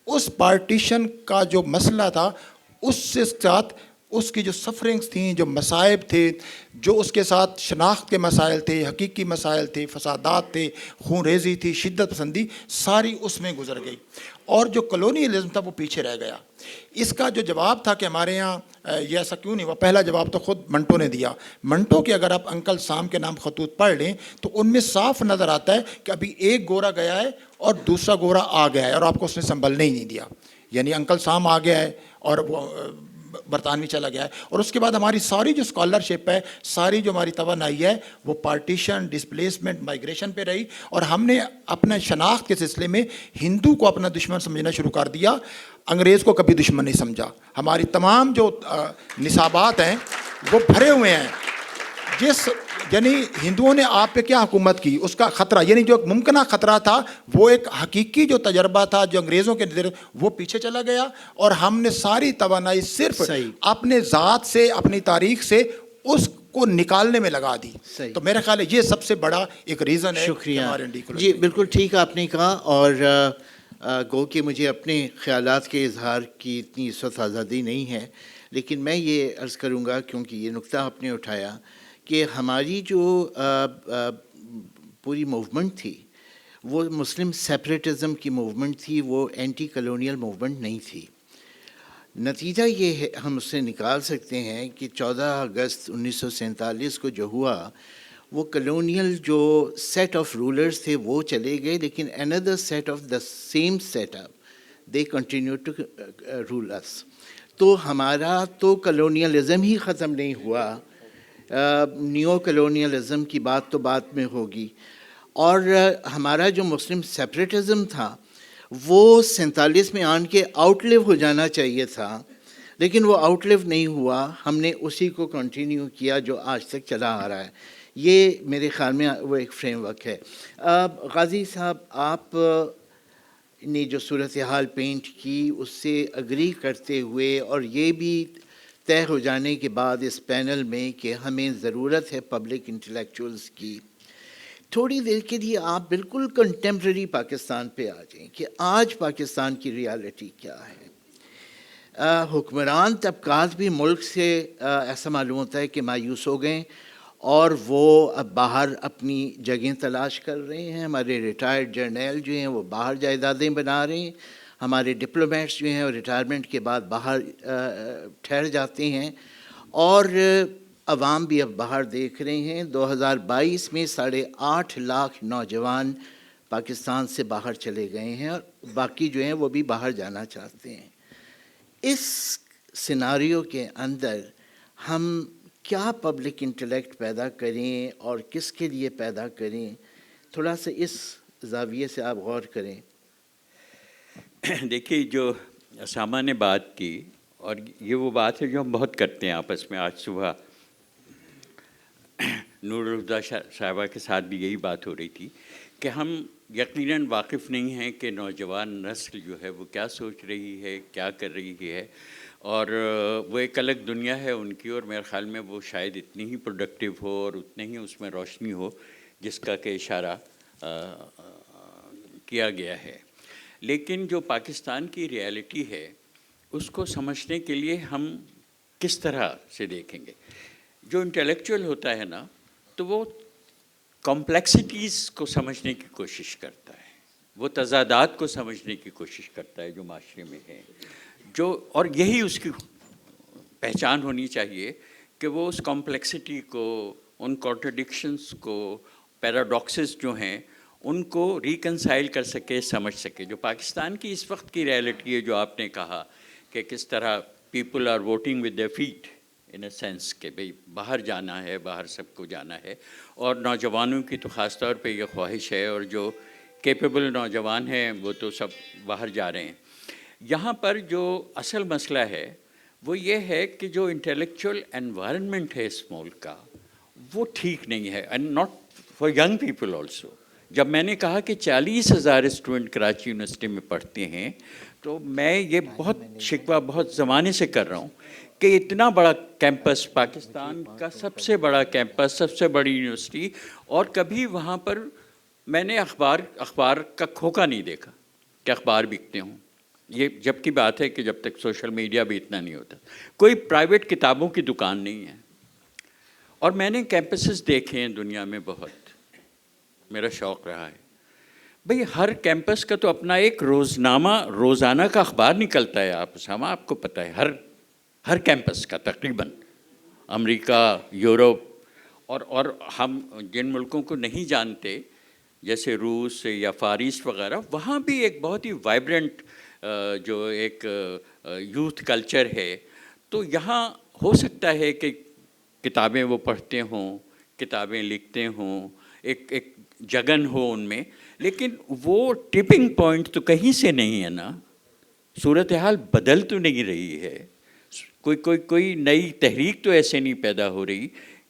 B: اس پارٹیشن کا جو مسئلہ تھا اس سے ساتھ اس کی جو سفرنگز تھیں، جو مصائب تھے، جو اس کے ساتھ شناخت کے مسائل تھے، حقیقی مسائل تھے، فسادات تھے، خون ریزی تھی، شدت پسندی، ساری اس میں گزر گئی اور جو کلونیلزم تھا وہ پیچھے رہ گیا. اس کا جو جواب تھا کہ ہمارے یہاں یہ ایسا کیوں نہیں ہوا، پہلا جواب تو خود منٹو نے دیا. منٹو کے اگر آپ انکل سام کے نام خطوط پڑھ لیں تو ان میں صاف نظر آتا ہے کہ ابھی ایک گورا گیا ہے اور دوسرا گورا آ گیا ہے اور آپ کو اس نے سنبھلنے ہی نہیں دیا. یعنی انکل سام آ گیا ہے اور وہ برطانوی چلا گیا ہے. اور اس کے بعد ہماری ساری جو اسکالرشپ ہے، ساری جو ہماری توانائی ہے وہ پارٹیشن، ڈسپلیسمنٹ، مائگریشن پہ رہی اور ہم نے اپنے شناخت کے سلسلے میں ہندو کو اپنا دشمن سمجھنا شروع کر دیا، انگریز کو کبھی دشمن نہیں سمجھا. ہماری تمام جو نصابات ہیں وہ بھرے ہوئے ہیں یعنی ہندوؤں نے آپ پہ کیا حکومت کی، اس کا خطرہ، یعنی جو ایک ممکنہ خطرہ تھا وہ ایک حقیقی جو تجربہ تھا جو انگریزوں کے نظر وہ پیچھے چلا گیا اور ہم نے ساری توانائی صرف اپنے ذات سے، اپنی تاریخ سے اس کو نکالنے میں لگا دی. تو میرا خیال ہے یہ سب سے بڑا ایک ریزن ہے.
A: شکریہ جی، بالکل ٹھیک آپ نے کہا. اور گو کہ مجھے اپنے خیالات کے اظہار کی اتنی اس وقت آزادی نہیں ہے، لیکن میں یہ عرض کروں گا کیونکہ یہ نقطہ آپ نے اٹھایا کہ ہماری جو پوری موومنٹ تھی وہ مسلم سیپریٹزم کی موومنٹ تھی، وہ اینٹی کلونیل موومنٹ نہیں تھی۔ نتیجہ یہ ہے ہم اس سے نکال سکتے ہیں کہ 14 اگست 1947 کو جو ہوا وہ کلونیل جو سیٹ آف رولرز تھے وہ چلے گئے، لیکن another set of the same setup they continue to rule us۔ تو ہمارا تو کلونیلزم ہی ختم نہیں ہوا، نیو کلونیلزم کی بات تو بعد میں ہوگی، اور ہمارا جو مسلم سیپریٹزم تھا وہ 47 میں آن کے آؤٹ لیو ہو جانا چاہیے تھا، لیکن وہ آؤٹ لیو نہیں ہوا، ہم نے اسی کو کنٹینیو کیا جو آج تک چلا آ رہا ہے۔ یہ میرے خیال میں وہ ایک فریم ورک ہے۔ غازی صاحب، آپ نے جو صورتحال پینٹ کی اس سے اگری کرتے ہوئے اور یہ بھی طے ہو جانے کے بعد اس پینل میں کہ ہمیں ضرورت ہے پبلک انٹلیکچوئلس کی، تھوڑی دیر کے لیے آپ بالکل کنٹمپرری پاکستان پہ آ جائیں کہ آج پاکستان کی ریالٹی کیا ہے۔ حکمران طبقات بھی ملک سے ایسا معلوم ہوتا ہے کہ مایوس ہو گئے اور وہ اب باہر اپنی جگہیں تلاش کر رہے ہیں۔ ہمارے ریٹائرڈ جرنیل جو ہیں وہ باہر جائیدادیں بنا رہے ہیں، ہمارے ڈپلومیٹس جو ہیں وہ ریٹائرمنٹ کے بعد باہر ٹھہر جاتے ہیں، اور عوام بھی اب باہر دیکھ رہے ہیں۔ 2022 میں 8.5 لاکھ نوجوان پاکستان سے باہر چلے گئے ہیں، اور باقی جو ہیں وہ بھی باہر جانا چاہتے ہیں۔ اس سیناریو کے اندر ہم کیا پبلک انٹلیکٹ پیدا کریں اور کس کے لیے پیدا کریں، تھوڑا سا اس زاویے سے آپ غور کریں۔
C: دیکھیے، جو اسامہ نے بات کی، اور یہ وہ بات ہے جو ہم بہت کرتے ہیں آپس میں۔ آج صبح نور الہدیٰ صاحبہ کے ساتھ بھی یہی بات ہو رہی تھی کہ ہم یقیناً واقف نہیں ہیں کہ نوجوان نسل جو ہے وہ کیا سوچ رہی ہے، کیا کر رہی ہے، اور وہ ایک الگ دنیا ہے ان کی، اور میرے خیال میں وہ شاید اتنی ہی پروڈکٹیو ہو اور اتنے ہی اس میں روشنی ہو جس کا کہ اشارہ کیا گیا ہے۔ لیکن جو پاکستان کی ریالٹی ہے اس کو سمجھنے کے لیے ہم کس طرح سے دیکھیں گے؟ جو انٹلیکچوئل ہوتا ہے نا، تو وہ کمپلیکسٹیز کو سمجھنے کی کوشش کرتا ہے، وہ تضادات کو سمجھنے کی کوشش کرتا ہے جو معاشرے میں ہے، اور یہی اس کی پہچان ہونی چاہیے کہ وہ اس کمپلیکسٹی کو، ان کانٹرڈکشنز کو، پیراڈاکسز جو ہیں ان کو ریکنسائل کر سکے، سمجھ سکے۔ جو پاکستان کی اس وقت کی ریالٹی ہے، جو آپ نے کہا کہ کس طرح people are voting with their feet in a sense کہ بھئی باہر جانا ہے، باہر سب کو جانا ہے، اور نوجوانوں کی تو خاص طور پہ یہ خواہش ہے، اور جو کیپیبل نوجوان ہیں وہ تو سب باہر جا رہے ہیں۔ یہاں پر جو اصل مسئلہ ہے وہ یہ ہے کہ جو انٹلیکچوئل انوائرنمنٹ ہے اس ملک کا وہ ٹھیک نہیں ہے، and not for young people also. جب میں نے کہا کہ 40,000 اسٹوڈنٹ کراچی یونیورسٹی میں پڑھتے ہیں، تو میں یہ بہت شکوہ بہت زمانے سے کر رہا ہوں کہ اتنا بڑا کیمپس، پاکستان کا سب سے بڑا کیمپس، سب سے بڑی یونیورسٹی، اور کبھی وہاں پر میں نے اخبار کا کھوکا نہیں دیکھا کہ اخبار بکتے ہوں۔ یہ جب کی بات ہے کہ جب تک سوشل میڈیا بھی اتنا نہیں ہوتا، کوئی پرائیویٹ کتابوں کی دکان نہیں ہے۔ اور میں نے کیمپسز دیکھے ہیں دنیا میں بہت، میرا شوق رہا ہے۔ بھئی ہر کیمپس کا تو اپنا ایک روزانہ کا اخبار نکلتا ہے، آپ کو پتہ ہے، ہر کیمپس کا تقریباً، امریکہ، یورپ، اور ہم جن ملکوں کو نہیں جانتے جیسے روس یا فارس وغیرہ، وہاں بھی ایک بہت ہی وائبرنٹ جو ایک یوتھ کلچر ہے۔ تو یہاں ہو سکتا ہے کہ کتابیں وہ پڑھتے ہوں، کتابیں لکھتے ہوں، ایک جگن ہو ان میں، لیکن وہ ٹپنگ پوائنٹ تو کہیں سے نہیں ہے نا۔ صورتحال بدل تو نہیں رہی ہے، کوئی نئی تحریک تو ایسے نہیں پیدا ہو رہی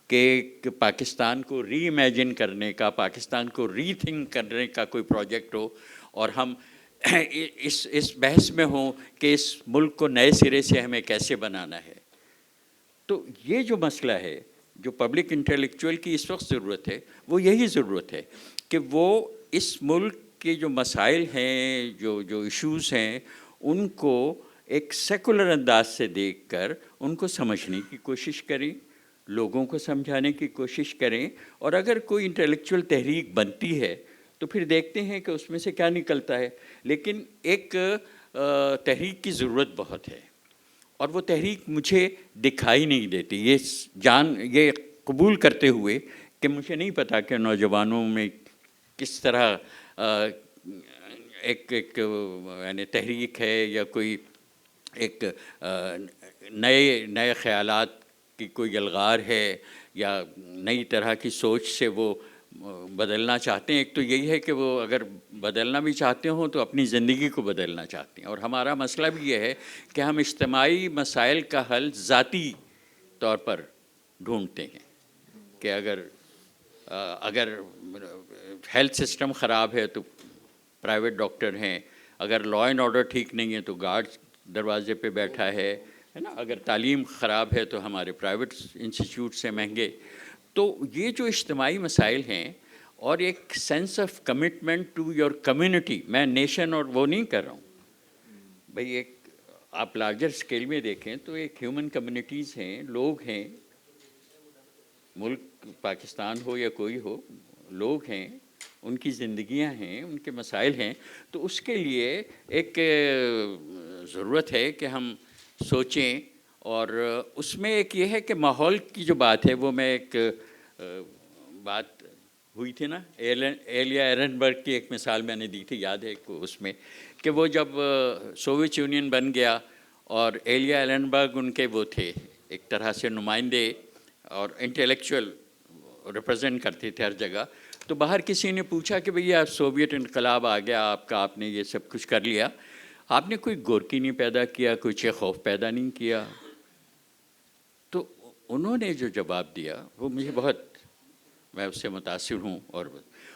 C: کہ پاکستان کو ری امیجن کرنے کا، پاکستان کو ری تھنک کرنے کا کوئی پروجیکٹ ہو، اور ہم اس بحث میں ہوں کہ اس ملک کو نئے سرے سے ہمیں کیسے بنانا ہے۔ تو یہ جو مسئلہ ہے، جو پبلک انٹلیکچوئل کی اس وقت ضرورت ہے، وہ یہی ضرورت ہے کہ وہ اس ملک کے جو مسائل ہیں، جو ایشوز ہیں، ان کو ایک سیکولر انداز سے دیکھ کر ان کو سمجھنے کی کوشش کریں، لوگوں کو سمجھانے کی کوشش کریں، اور اگر کوئی انٹلیکچوئل تحریک بنتی ہے تو پھر دیکھتے ہیں کہ اس میں سے کیا نکلتا ہے. لیکن ایک تحریک کی ضرورت بہت ہے، اور وہ تحریک مجھے دکھائی نہیں دیتی. یہ قبول کرتے ہوئے کہ مجھے نہیں پتا کہ نوجوانوں میں کس طرح ایک یعنی تحریک ہے، یا کوئی ایک نئے خیالات کی کوئی الغار ہے، یا نئی طرح کی سوچ سے وہ بدلنا چاہتے ہیں. ایک تو یہی ہے کہ وہ اگر بدلنا بھی چاہتے ہوں تو اپنی زندگی کو بدلنا چاہتے ہیں. اور ہمارا مسئلہ بھی یہ ہے کہ ہم اجتماعی مسائل کا حل ذاتی طور پر ڈھونڈتے ہیں، کہ اگر ہیلتھ سسٹم خراب ہے تو پرائیویٹ ڈاکٹر ہیں، اگر لا اینڈ آرڈر ٹھیک نہیں ہے تو گارڈ دروازے پہ بیٹھا ہے نا، اگر تعلیم خراب ہے تو ہمارے پرائیویٹ انسٹیٹیوٹ سے مہنگے. تو یہ جو اجتماعی مسائل ہیں، اور ایک sense of commitment to your community, میں نیشن اور وہ نہیں کر رہا ہوں بھئی، ایک آپ لارجر اسکیل میں دیکھیں تو ایک ہیومن کمیونٹیز ہیں، لوگ ہیں، ملک پاکستان ہو یا کوئی ہو، لوگ ہیں، ان کی زندگیاں ہیں، ان کے مسائل ہیں. تو اس کے لیے ایک ضرورت ہے کہ ہم سوچیں. اور اس میں ایک یہ ہے کہ ماحول کی جو بات ہے، وہ میں ایک بات ہوئی تھی نا، ایلیا ایرنبرگ کی ایک مثال میں نے دی تھی، یاد ہے اس میں، کہ وہ جب سوویت یونین بن گیا اور ایلیا ایرنبرگ ان کے وہ تھے ایک طرح سے نمائندے اور انٹلیکچوئل ریپرزینٹ کرتے تھے ہر جگہ. تو باہر کسی نے پوچھا کہ بھئی آپ سوویت انقلاب آ گیا آپ نے یہ سب کچھ کر لیا، آپ نے کوئی گورکی نہیں پیدا کیا، کوئی چیخوف پیدا نہیں کیا. تو انہوں نے جو جواب دیا وہ مجھے میں اس سے متاثر ہوں. اور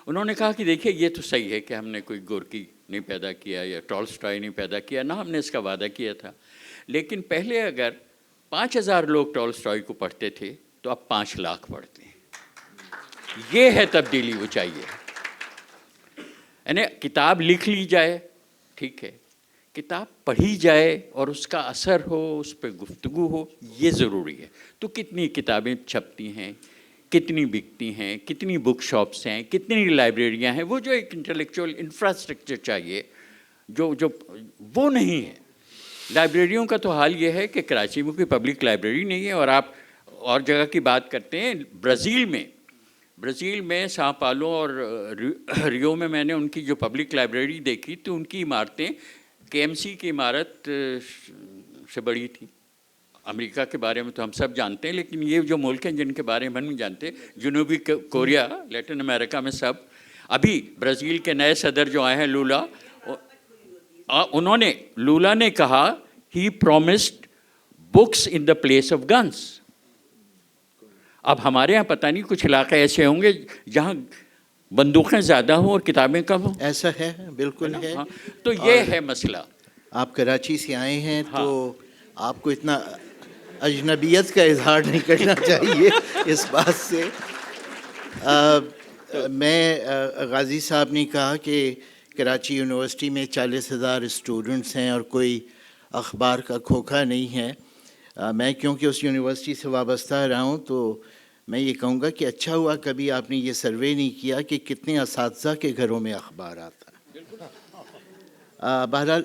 C: انہوں نے کہا کہ دیکھیے یہ تو صحیح ہے کہ ہم نے کوئی گورکی نہیں پیدا کیا یا ٹالسٹائی نہیں پیدا کیا، نہ ہم نے اس کا وعدہ کیا تھا. لیکن پہلے اگر 5000 لوگ ٹالسٹائی کو پڑھتے تھے تو اب 5 لاکھ پڑھتے ہیں. یہ ہے تبدیلی وہ چاہیے. یعنی کتاب لکھ لی جائے، ٹھیک ہے، کتاب پڑھی جائے اور اس کا اثر ہو، اس پہ گفتگو ہو، یہ ضروری ہے. تو کتنی کتابیں چھپتی ہیں، کتنی بکتی ہیں، کتنی بک شاپس ہیں، کتنی لائبریریاں ہیں. وہ جو ایک انٹلیکچوئل انفراسٹرکچر چاہیے جو وہ نہیں ہے. لائبریریوں کا تو حال یہ ہے کہ کراچی میں کوئی پبلک لائبریری نہیں ہے. اور آپ اور جگہ کی بات کرتے ہیں، برازیل میں ساؤ پاؤلو اور ریو میں نے ان کی جو پبلک لائبریری دیکھی تو ان کی عمارتیں KMC کی عمارت سے بڑی تھی. امریکہ کے بارے میں تو ہم سب جانتے ہیں، لیکن یہ جو ملک ہیں جن کے بارے میں ہم نہیں جانتے، جنوبی کوریا، لیٹن امریکہ میں سب. ابھی برازیل کے نئے صدر جو آئے ہیں لولا نے کہا he promised books in the place of guns. اب ہمارے ہاں پتہ نہیں کچھ علاقے ایسے ہوں گے جہاں بندوقیں زیادہ ہوں اور کتابیں کم ہوں.
A: ایسا ہے، بالکل ہے.
C: تو یہ ہے مسئلہ.
A: آپ کراچی سے آئے ہیں تو آپ کو اتنا اجنبیت کا اظہار نہیں کرنا چاہیے اس بات سے. غازی صاحب نے کہا کہ کراچی یونیورسٹی میں 40,000 اسٹوڈنٹس ہیں اور کوئی اخبار کا کھوکھا نہیں ہے. میں کیونکہ اس یونیورسٹی سے وابستہ رہا ہوں تو میں یہ کہوں گا کہ اچھا ہوا کبھی آپ نے یہ سروے نہیں کیا کہ کتنے اساتذہ کے گھروں میں اخبار آتا ہے. بہرحال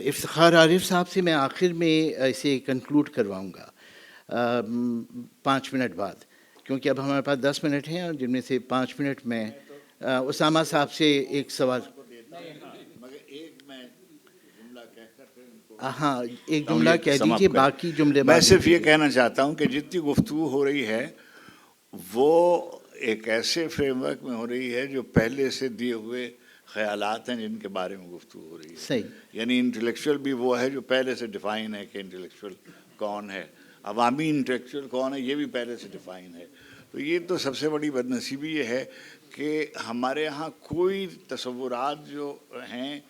A: افتخار عارف صاحب سے میں آخر میں اسے کنکلوڈ کرواؤں گا 5 منٹ بعد، کیونکہ اب ہمارے پاس 10 منٹ ہیں اور جن میں سے 5 منٹ میں اسامہ صاحب سے ایک سوال. ہاں، ایک جملہ کہہ دیجیے، باقی جملے
D: میں صرف یہ کہنا چاہتا ہوں کہ جتنی گفتگو ہو رہی ہے وہ ایک ایسے فریم ورک میں ہو رہی ہے جو پہلے سے دیے ہوئے خیالات ہیں جن کے بارے میں گفتگو ہو رہی ہے.
A: صحیح.
D: یعنی انٹلیکچوئل بھی وہ ہے جو پہلے سے ڈیفائن ہے کہ انٹلیکچوئل کون ہے، عوامی انٹلیکچوئل کون ہے یہ بھی پہلے سے ڈیفائن ہے. تو یہ تو سب سے بڑی بدنصیبی یہ ہے کہ ہمارے ہاں کوئی تصورات جو ہیں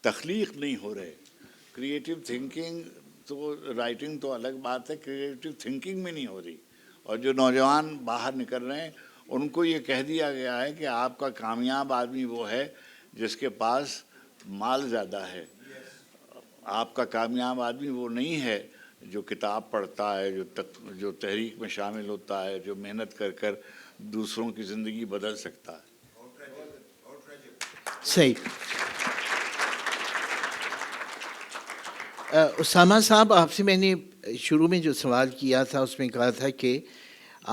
D: تخلیق نہیں ہو رہے. کریٹیو تھنکنگ تو رائٹنگ تو الگ بات ہے، کریٹیو تھنکنگ میں نہیں ہو رہی. اور جو نوجوان باہر نکل رہے ہیں ان کو یہ کہہ دیا گیا ہے کہ آپ کا کامیاب آدمی وہ ہے جس کے پاس مال زیادہ ہے، آپ کا کامیاب آدمی وہ نہیں ہے جو کتاب پڑھتا ہے، جو تحریک میں شامل ہوتا ہے، جو محنت کر کر دوسروں کی زندگی بدل سکتا ہے۔
A: صحیح۔ اسامہ صاحب، آپ سے میں نے شروع میں جو سوال کیا تھا اس میں کہا تھا کہ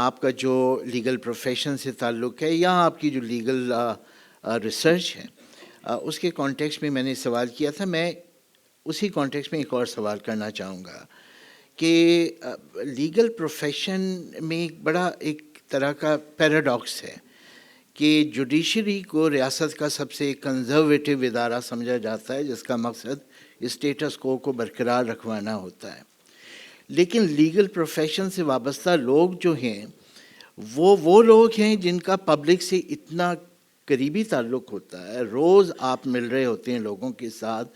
A: آپ کا جو لیگل پروفیشن سے تعلق ہے یا آپ کی جو لیگل ریسرچ ہے اس کے کانٹیکسٹ میں نے سوال کیا تھا۔ میں اسی کانٹیکسٹ میں ایک اور سوال کرنا چاہوں گا کہ لیگل پروفیشن میں ایک بڑا ایک طرح کا پیراڈاکس ہے کہ جوڈیشری کو ریاست کا سب سے کنزرویٹو ادارہ سمجھا جاتا ہے، جس کا مقصد اسٹیٹس کو برقرار رکھوانا ہوتا ہے، لیکن لیگل پروفیشن سے وابستہ لوگ جو ہیں وہ لوگ ہیں جن کا پبلک سے اتنا قریبی تعلق ہوتا ہے، روز آپ مل رہے ہوتے ہیں لوگوں کے ساتھ،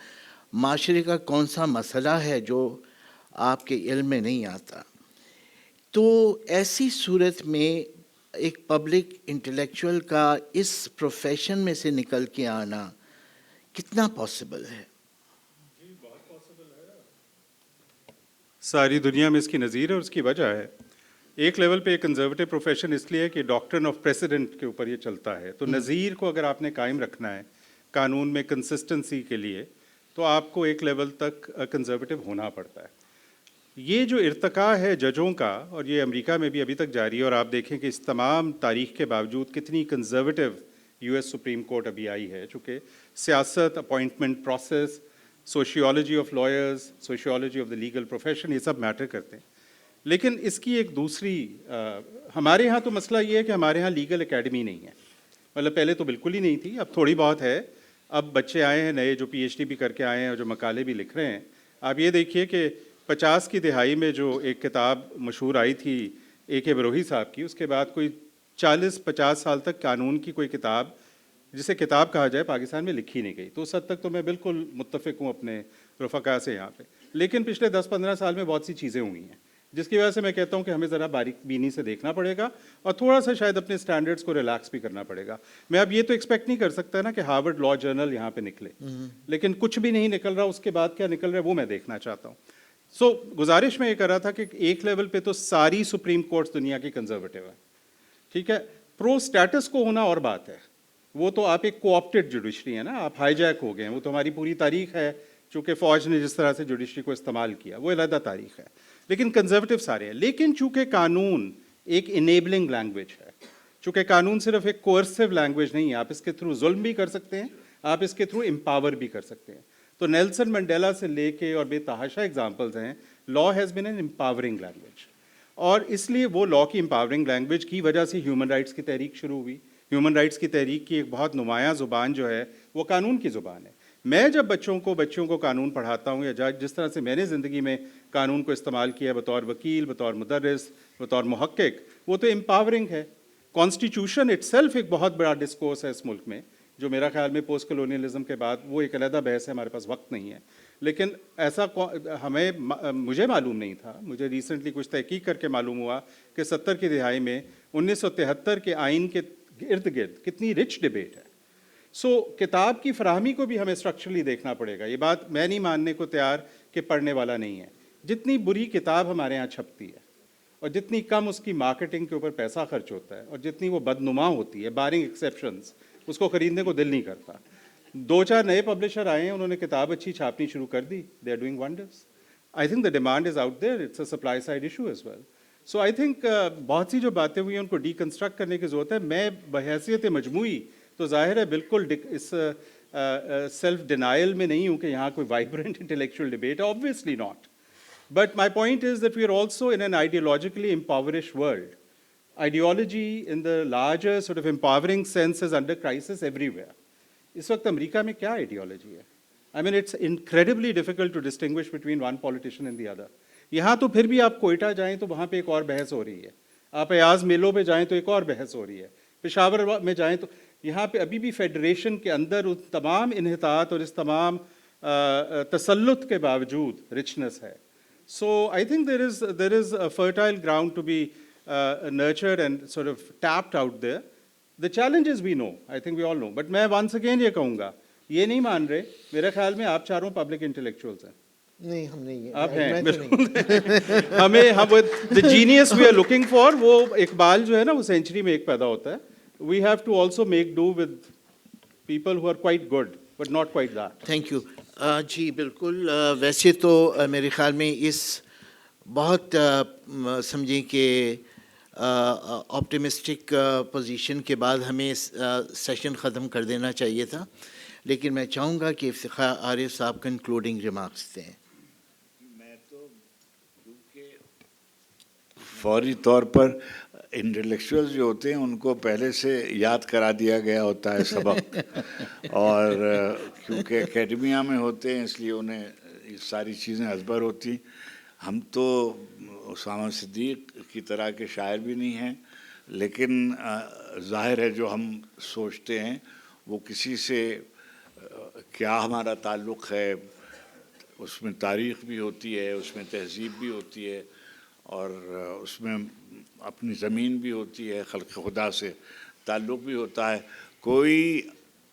A: معاشرے کا کون سا مسئلہ ہے جو آپ کے علم میں نہیں آتا۔ تو ایسی صورت میں ایک پبلک انٹلیکچوئل کا اس پروفیشن میں سے نکل کے آنا کتنا پاسبل ہے؟
E: ساری دنیا میں اس کی نظیر ہے اور اس کی وجہ ہے۔ ایک لیول پہ ایک کنزرویٹو پروفیشن اس لیے کہ ڈاکٹرن آف پریسیڈنٹ کے اوپر یہ چلتا ہے، تو نظیر کو اگر آپ نے قائم رکھنا ہے قانون میں کنسسٹنسی کے لیے تو آپ کو ایک لیول تک کنزرویٹو ہونا پڑتا ہے۔ یہ جو ارتقاء ہے ججوں کا، اور یہ امریکہ میں بھی ابھی تک جاری ہے، اور آپ دیکھیں کہ اس تمام تاریخ کے باوجود کتنی conservative U S supreme court ابھی آئی ہے، چونکہ سیاست، appointment process, sociology of lawyers, sociology of the legal profession, یہ سب میٹر کرتے ہیں۔ لیکن اس کی ایک دوسری ہمارے ہاں تو مسئلہ یہ ہے کہ ہمارے ہاں لیگل اکیڈمی نہیں ہے، مطلب پہلے تو بالکل ہی نہیں تھی، اب تھوڑی بہت ہے۔ اب بچے آئے ہیں نئے جو پی ایچ ڈی بھی کر کے آئے ہیں اور جو مقالے بھی لکھ رہے ہیں۔ آپ یہ دیکھیے کہ 50 کی دہائی میں جو ایک کتاب مشہور آئی تھی اے کے بروہی صاحب کی، اس کے بعد کوئی 40-50 سال تک قانون کی کوئی کتاب جسے کتاب کہا جائے پاکستان میں لکھی نہیں گئی۔ تو اس حد تک تو میں بالکل متفق ہوں اپنے رفقا سے یہاں پہ، لیکن پچھلے 10-15 سال میں بہت سی چیزیں ہوئی ہیں جس کی وجہ سے میں کہتا ہوں کہ ہمیں ذرا باریک بینی سے دیکھنا پڑے گا اور تھوڑا سا شاید اپنے سٹینڈرڈز کو ریلیکس بھی کرنا پڑے گا۔ میں اب یہ تو ایکسپیکٹ نہیں کر سکتا نا کہ ہارورڈ لا جرنل یہاں پہ نکلے، لیکن کچھ بھی نہیں نکل رہا، اس کے بعد کیا نکل رہا ہے وہ میں دیکھنا چاہتا ہوں۔ سو گزارش میں یہ کر رہا تھا کہ ایک لیول پہ تو ساری سپریم کورٹس دنیا کی کنزرویٹو ہے، ٹھیک ہے، پرو اسٹیٹس کو ہونا اور بات ہے، وہ تو آپ ایک کوآپٹڈ جوڈیشری ہے نا، آپ ہائی جیک ہو گئے ہیں، وہ تو ہماری پوری تاریخ ہے، چونکہ فوج نے جس طرح سے جوڈیشری کو استعمال کیا وہ علیحدہ تاریخ ہے، لیکن کنزرویٹو سارے ہیں۔ لیکن چونکہ قانون ایک انیبلنگ لینگویج ہے، چونکہ قانون صرف ایک کوئرسو لینگویج نہیں ہے، آپ اس کے تھرو ظلم بھی کر سکتے ہیں، آپ اس کے تھرو امپاور بھی کر سکتے ہیں۔ تو نیلسن منڈیلا سے لے کے اور بے تحاشا اگزامپلز ہیں، law has been an empowering language, اور اس لیے وہ لا کی امپاورنگ لینگویج کی وجہ سے ہیومن رائٹس کی تحریک شروع ہوئی۔ ہیومن رائٹس کی تحریک کی ایک بہت نمایاں زبان جو ہے وہ قانون کی زبان ہے۔ میں جب بچوں کو قانون پڑھاتا ہوں یا جس طرح سے میں نے زندگی میں قانون کو استعمال کیا بطور وکیل، بطور مدرس، بطور محقق، وہ تو امپاورنگ ہے۔ کانسٹیٹیوشن اٹ سیلف ایک بہت بڑا ڈسکورس ہے اس ملک میں، جو میرا خیال میں پوسٹ کلونیلزم کے بعد وہ ایک علیحدہ بحث ہے، ہمارے پاس وقت نہیں ہے، لیکن ایسا مجھے معلوم نہیں تھا، مجھے ریسنٹلی کچھ تحقیق کر کے معلوم ہوا کہ 70 کی دہائی میں 1973 کے آئین کے ارد گرد کتنی رچ ڈبیٹ ہے۔ سو کتاب کی فراہمی کو بھی ہمیں اسٹرکچرلی دیکھنا پڑے گا۔ یہ بات میں نہیں ماننے کو تیار کہ پڑھنے والا نہیں ہے، جتنی بری کتاب ہمارے ہاں چھپتی ہے اور جتنی کم اس کی مارکیٹنگ کے اوپر پیسہ خرچ ہوتا ہے اور جتنی وہ بدنما ہوتی ہے، بارنگ ایکسیپشنز، اس کو خریدنے کو دل نہیں کرتا۔ 2-4 نئے پبلشر آئے ہیں، انہوں نے کتاب اچھی چھاپنی شروع کر دی، they are doing wonders. I think the demand is out there, it's a supply side issue as well. So I think بہت سی جو باتیں ہوئی ہیں ان کو ڈی کنسٹرکٹ کرنے کی ضرورت ہے۔ میں بحیثیت مجموعی تو ظاہر ہے بالکل اس سیلف ڈینائل میں نہیں ہوں کہ یہاں کوئی وائبرنٹ انٹلیکچوئل ڈبیٹ ہے، obviously not. But my point is that we are also in an ideologically impoverished world. Ideology in the larger sort of empowering sense is under crisis everywhere. اس وقت امریکہ میں کیا آئیڈیالوجی ہے؟ I mean it's incredibly difficult to distinguish between one politician and the other. یہاں تو پھر بھی آپ کوئٹہ جائیں تو وہاں پہ ایک اور بحث ہو رہی ہے، آپ ایاز میلوں پہ جائیں تو ایک اور بحث ہو رہی ہے، پشاور میں جائیں تو یہاں پہ ابھی بھی فیڈریشن کے اندر اس تمام انحطاط اور اس تمام تسلط کے باوجود رچنس ہے۔ So I think there is a fertile ground to be nurtured and sort of tapped out there. The challenges we know, I think we all know. But میں once again یہ کہوں گا، یہ نہیں مان رہے، میرے خیال میں آپ چاروں پبلک انٹلیکچوئلز ہیں،
F: نہیں ہم نہیں
E: آپ
F: ہیں،
E: ہیں
F: میں تو نہیں۔
E: بالکل ہمیں ہم the genius we are looking for وہ اقبال جو ہے نا وہ سینچری میں ایک پیدا ہوتا ہے we have to also make do with people who are quite good but not quite that.
A: Thank you ji بالکل ویسے تو میرے خیال میں اس بہت سمجھیں کہ آپٹیمسٹک پوزیشن کے بعد ہمیں سیشن ختم کر دینا چاہیے تھا، لیکن میں چاہوں گا کہ افتخار عارف صاحب کنکلوڈنگ ریمارکس دیں۔
D: میں تو کیونکہ فوری طور پر انٹلیکچوئل جو ہوتے ہیں ان کو پہلے سے یاد کرا دیا گیا ہوتا ہے سبق، اور کیونکہ اکیڈمیا میں ہوتے ہیں اس لیے انہیں یہ ساری چیزیں ازبر ہوتی۔ ہم تو اسامہ صدیق کی طرح کے شاعر بھی نہیں ہیں، لیکن ظاہر ہے جو ہم سوچتے ہیں وہ کسی سے کیا ہمارا تعلق ہے، اس میں تاریخ بھی ہوتی ہے، اس میں تہذیب بھی ہوتی ہے، اور اس میں اپنی زمین بھی ہوتی ہے، خلق خدا سے تعلق بھی ہوتا ہے۔ کوئی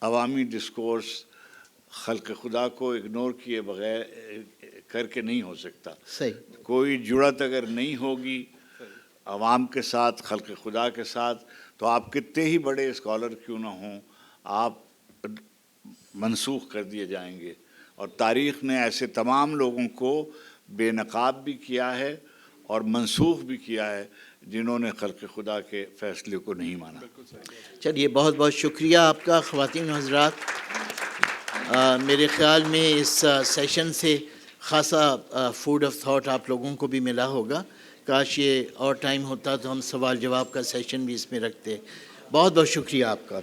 D: عوامی ڈسکورس خلق خدا کو اگنور کیے بغیر کر کے نہیں ہو سکتا۔
A: صحیح،
D: کوئی جڑت اگر نہیں ہوگی عوام کے ساتھ، خلق خدا کے ساتھ، تو آپ کتنے ہی بڑے اسکالر کیوں نہ ہوں، آپ منسوخ کر دیے جائیں گے۔ اور تاریخ نے ایسے تمام لوگوں کو بے نقاب بھی کیا ہے اور منسوخ بھی کیا ہے جنہوں نے خلق خدا کے فیصلے کو نہیں مانا۔
A: چلیے بہت بہت شکریہ آپ کا خواتین و حضرات۔ میرے خیال میں اس سیشن سے خاصا فوڈ آف تھاٹ آپ لوگوں کو بھی ملا ہوگا۔ کاش یہ اور ٹائم ہوتا تو ہم سوال جواب کا سیشن بھی اس میں رکھتے۔ بہت بہت شکریہ آپ کا۔